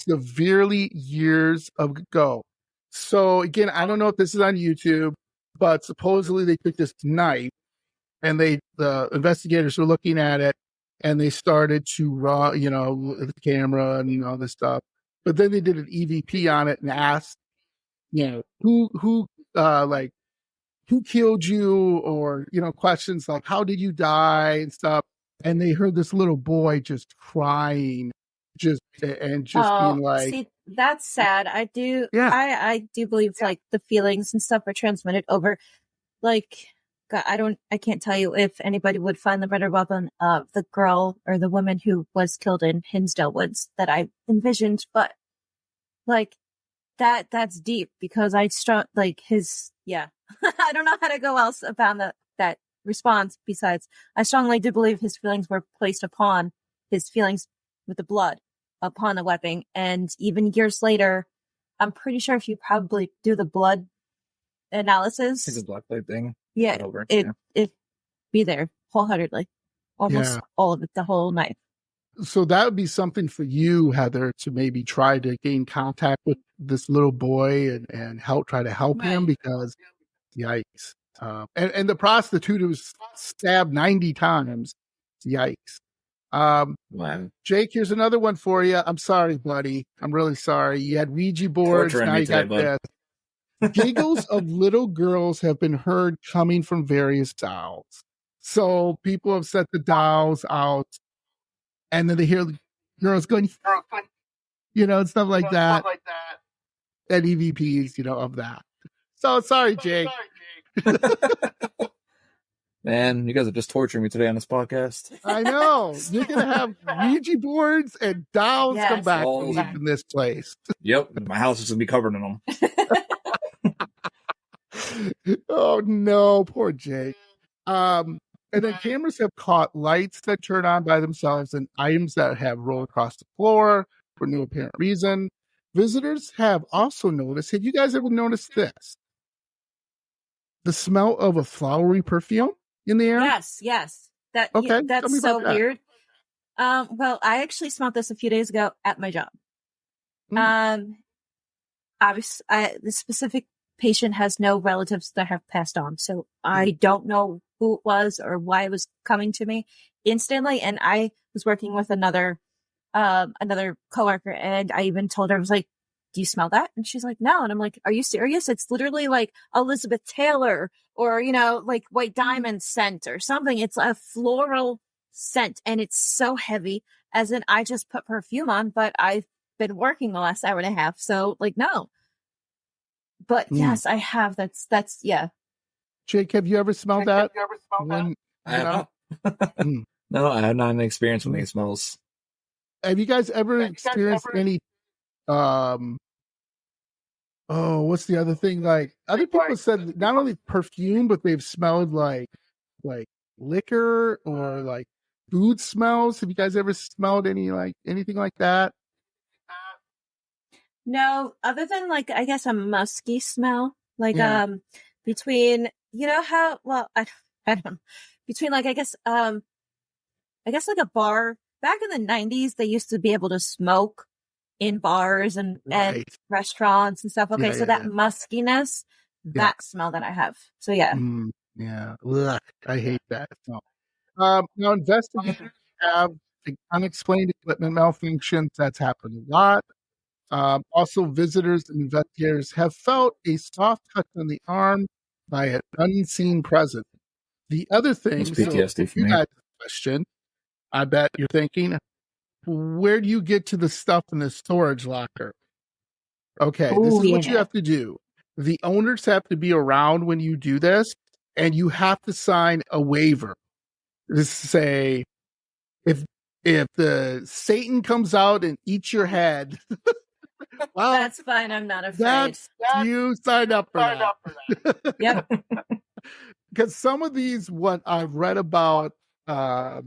severely years ago. So again, I don't know if this is on YouTube, but supposedly they took this knife and the investigators were looking at it and they started to raw, the camera and all this stuff. But then they did an EVP on it and asked, who killed you, or questions like how did you die and stuff. And they heard this little boy just crying, being like, see, that's sad. I do believe like the feelings and stuff are transmitted over, like, God, I can't tell you if anybody would find the murder weapon of the girl or the woman who was killed in Hinsdale Woods that I envisioned, but like that's deep because I like his, I don't know how to go else about that response besides I strongly do believe his feelings were placed upon his feelings with the blood upon the weapon. And even years later, I'm pretty sure if you probably do the blood analysis. It's a black light thing. Yeah, Over, it be there wholeheartedly, almost all of it, the whole night. So that would be something for you, Heather, to maybe try to gain contact with this little boy and try to help him, because yikes. And the prostitute was stabbed 90 times. Yikes. wow. Jake, here's another one for you. I'm sorry, buddy. I'm really sorry. You had Ouija boards. Torturing Now me you today, got bud. this. Giggles of little girls have been heard coming from various dolls. So people have set the dolls out, and then they hear girls going, and stuff like that. And EVPs, of that. So sorry, Jake. Man, you guys are just torturing me today on this podcast. I know. You're going to have Ouija boards and dolls come back to live in this place. Yep. My house is going to be covered in them. Oh, no. Poor Jake. And then cameras have caught lights that turn on by themselves and items that have rolled across the floor for no apparent reason. Visitors have also noticed, have you guys ever noticed this? The smell of a flowery perfume in the air? Yes. That's so weird. Well, I actually smelled this a few days ago at my job. Obviously, the specific patient has no relatives that have passed on, so I don't know who it was or why it was coming to me instantly. And I was working with another coworker, and I even told her, I was like, "Do you smell that?" And she's like, "No." And I'm like, "Are you serious? It's literally like Elizabeth Taylor or, like White Diamond scent or something. It's a floral scent, and it's so heavy, as in I just put perfume on, but I've been working the last hour and a half. So no. But yes, I have. That's yeah. Jake, have you ever smelled that? I have not. No, I have not an experience with any smells. Have you guys ever experienced any what's the other thing? Like, other people said not only perfume, but they've smelled like liquor or like food smells. Have you guys ever smelled anything like that? No, other than I guess a musky smell, between, how, well, I don't know, between I guess like a bar back in the 90s, they used to be able to smoke in bars and restaurants and stuff. Okay. That muskiness, that smell that I have. So yeah. Yeah. Ugh, I hate that smell. Now investigators have unexplained equipment malfunctions. That's happened a lot. Also, visitors and investigators have felt a soft touch on the arm by an unseen presence. The other thing, it's PTSD for me. Question, I bet you're thinking, where do you get to the stuff in the storage locker? Okay, this is what you have to do. The owners have to be around when you do this, and you have to sign a waiver. This say, if the Satan comes out and eats your head, well, that's fine. I'm not afraid. You signed up for that. Yep. Because some of these, what I've read about, are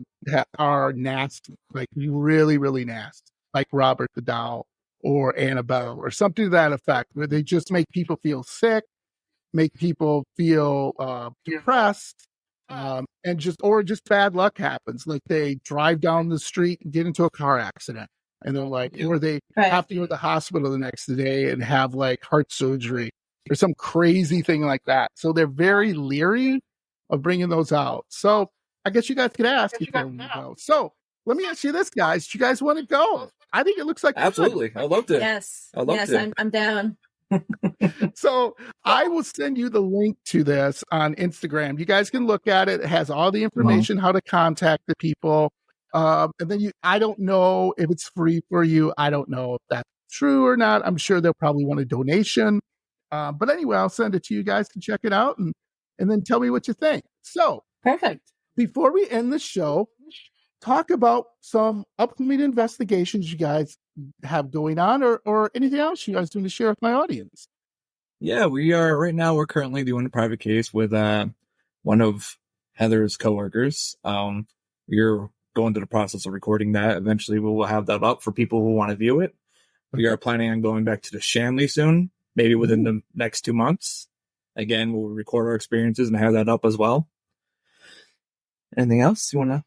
nasty, like really, really nasty, like Robert the Doll or Annabelle or something to that effect, where they just make people feel sick, make people feel depressed, and just bad luck happens. Like they drive down the street and get into a car accident, and they're like, or they have to go to the hospital the next day and have like heart surgery or some crazy thing like that. So they're very leery of bringing those out. So I guess you guys could ask if you want to go. So let me ask you this, guys. Do you guys want to go? I think it looks like absolutely. I loved it. Yes. I loved it. I'm down. So I will send you the link to this on Instagram. You guys can look at it. It has all the information, how to contact the people. And then I don't know if it's free for you. I don't know if that's true or not. I'm sure they'll probably want a donation. But anyway, I'll send it to you guys to check it out and then tell me what you think. So perfect. Before we end the show, talk about some upcoming investigations you guys have going on or anything else you guys doing to share with my audience. Yeah, we're currently doing a private case with one of Heather's coworkers. We're going through the process of recording that. Eventually we will have that up for people who want to view it. We are planning on going back to the Shanley soon, maybe within the next 2 months. again, we'll record our experiences and have that up as well. Anything else you want to?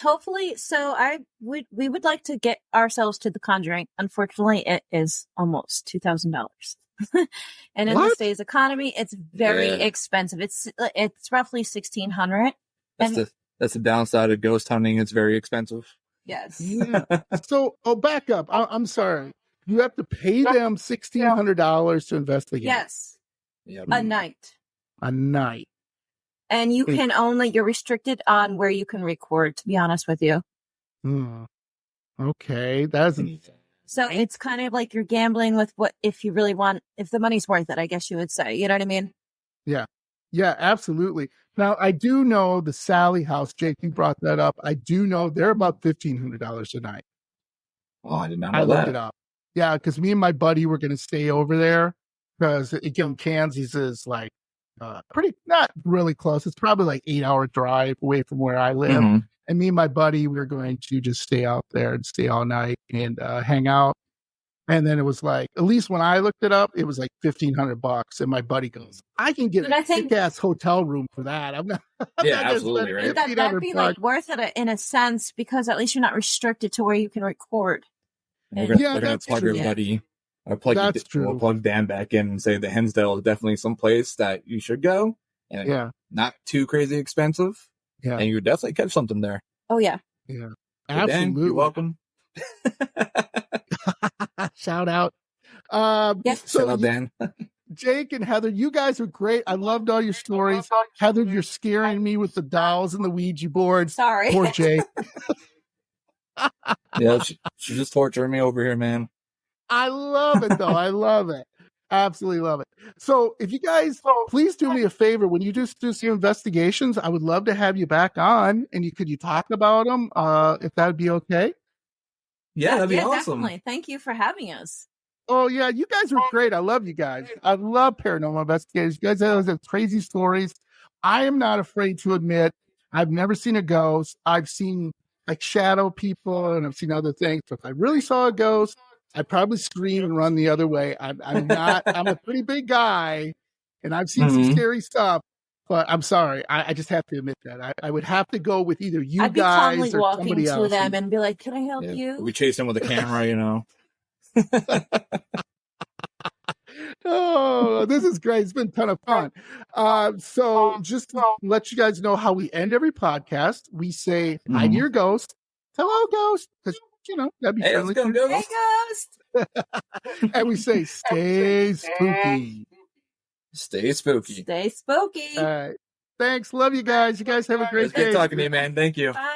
Hopefully, so we would like to get ourselves to The Conjuring. Unfortunately, it is almost $2,000. And in What? today's economy, it's very expensive. It's roughly $1,600. That's the downside of ghost hunting. It's very expensive. Yes. Yeah. So, back up. I'm sorry. You have to pay them $1,600 to investigate. Yes. Yep. A night. A night. And you're restricted on where you can record, to be honest with you. Okay. That's so it's kind of like you're gambling with if the money's worth it, I guess you would say. You know what I mean? Yeah. Yeah, absolutely. Now, I do know the Sally House, Jake, you brought that up. I do know they're about $1,500 a night. Oh, I did not know I looked that. it up. Yeah, because me and my buddy were going to stay over there because, again, Kansas is like not really close. It's probably like 8-hour drive away from where I live. Mm-hmm. And me and my buddy, we were going to just stay out there and stay all night and hang out. And then it was like, at least when I looked it up, it was like $1,500. And my buddy goes, I can get a kick-ass hotel room for that. I'm not absolutely, right? That'd be like worth it in a sense, because at least you're not restricted to where you can record. We're gonna plug everybody. We'll plug Dan back in and say that Hensdale is definitely some place that you should go. And not too crazy expensive. Yeah. And you would definitely catch something there. Oh, yeah. Yeah. So absolutely. Dan, you're welcome. Shout out. Shout out, Dan. Jake and Heather, you guys are great. I loved all your stories. Heather, you're scaring me with the dolls and the Ouija board. Sorry. Poor Jake. Yeah, she's just torturing me over here, man. I love it, though. I love it. Absolutely love it. So if you guys, please do me a favor. When you do your investigations, I would love to have you back on. And could you talk about them if that would be okay? Yeah, that'd be awesome. Definitely. Thank you for having us. Oh, yeah. You guys are great. I love you guys. I love paranormal investigators. You guys have crazy stories. I am not afraid to admit I've never seen a ghost. I've seen like shadow people and I've seen other things. But if I really saw a ghost, I'd probably scream and run the other way. I'm a pretty big guy and I've seen some scary stuff. But I'm sorry. I just have to admit that. I would have to go with either you I'd guys be or walking somebody else. To them and be like, can I help you? We chase them with a camera, you know. Oh, this is great. It's been a ton of fun. So just to let you guys know how we end every podcast. We say, hi to your ghost. Hello, ghost. Because, that'd be friendly. Hey, ghost. And we say, stay spooky. Stay spooky. Stay spooky. All right. Thanks. Love you guys. You guys have a great day. Good talking to you, man. Thank you. Bye.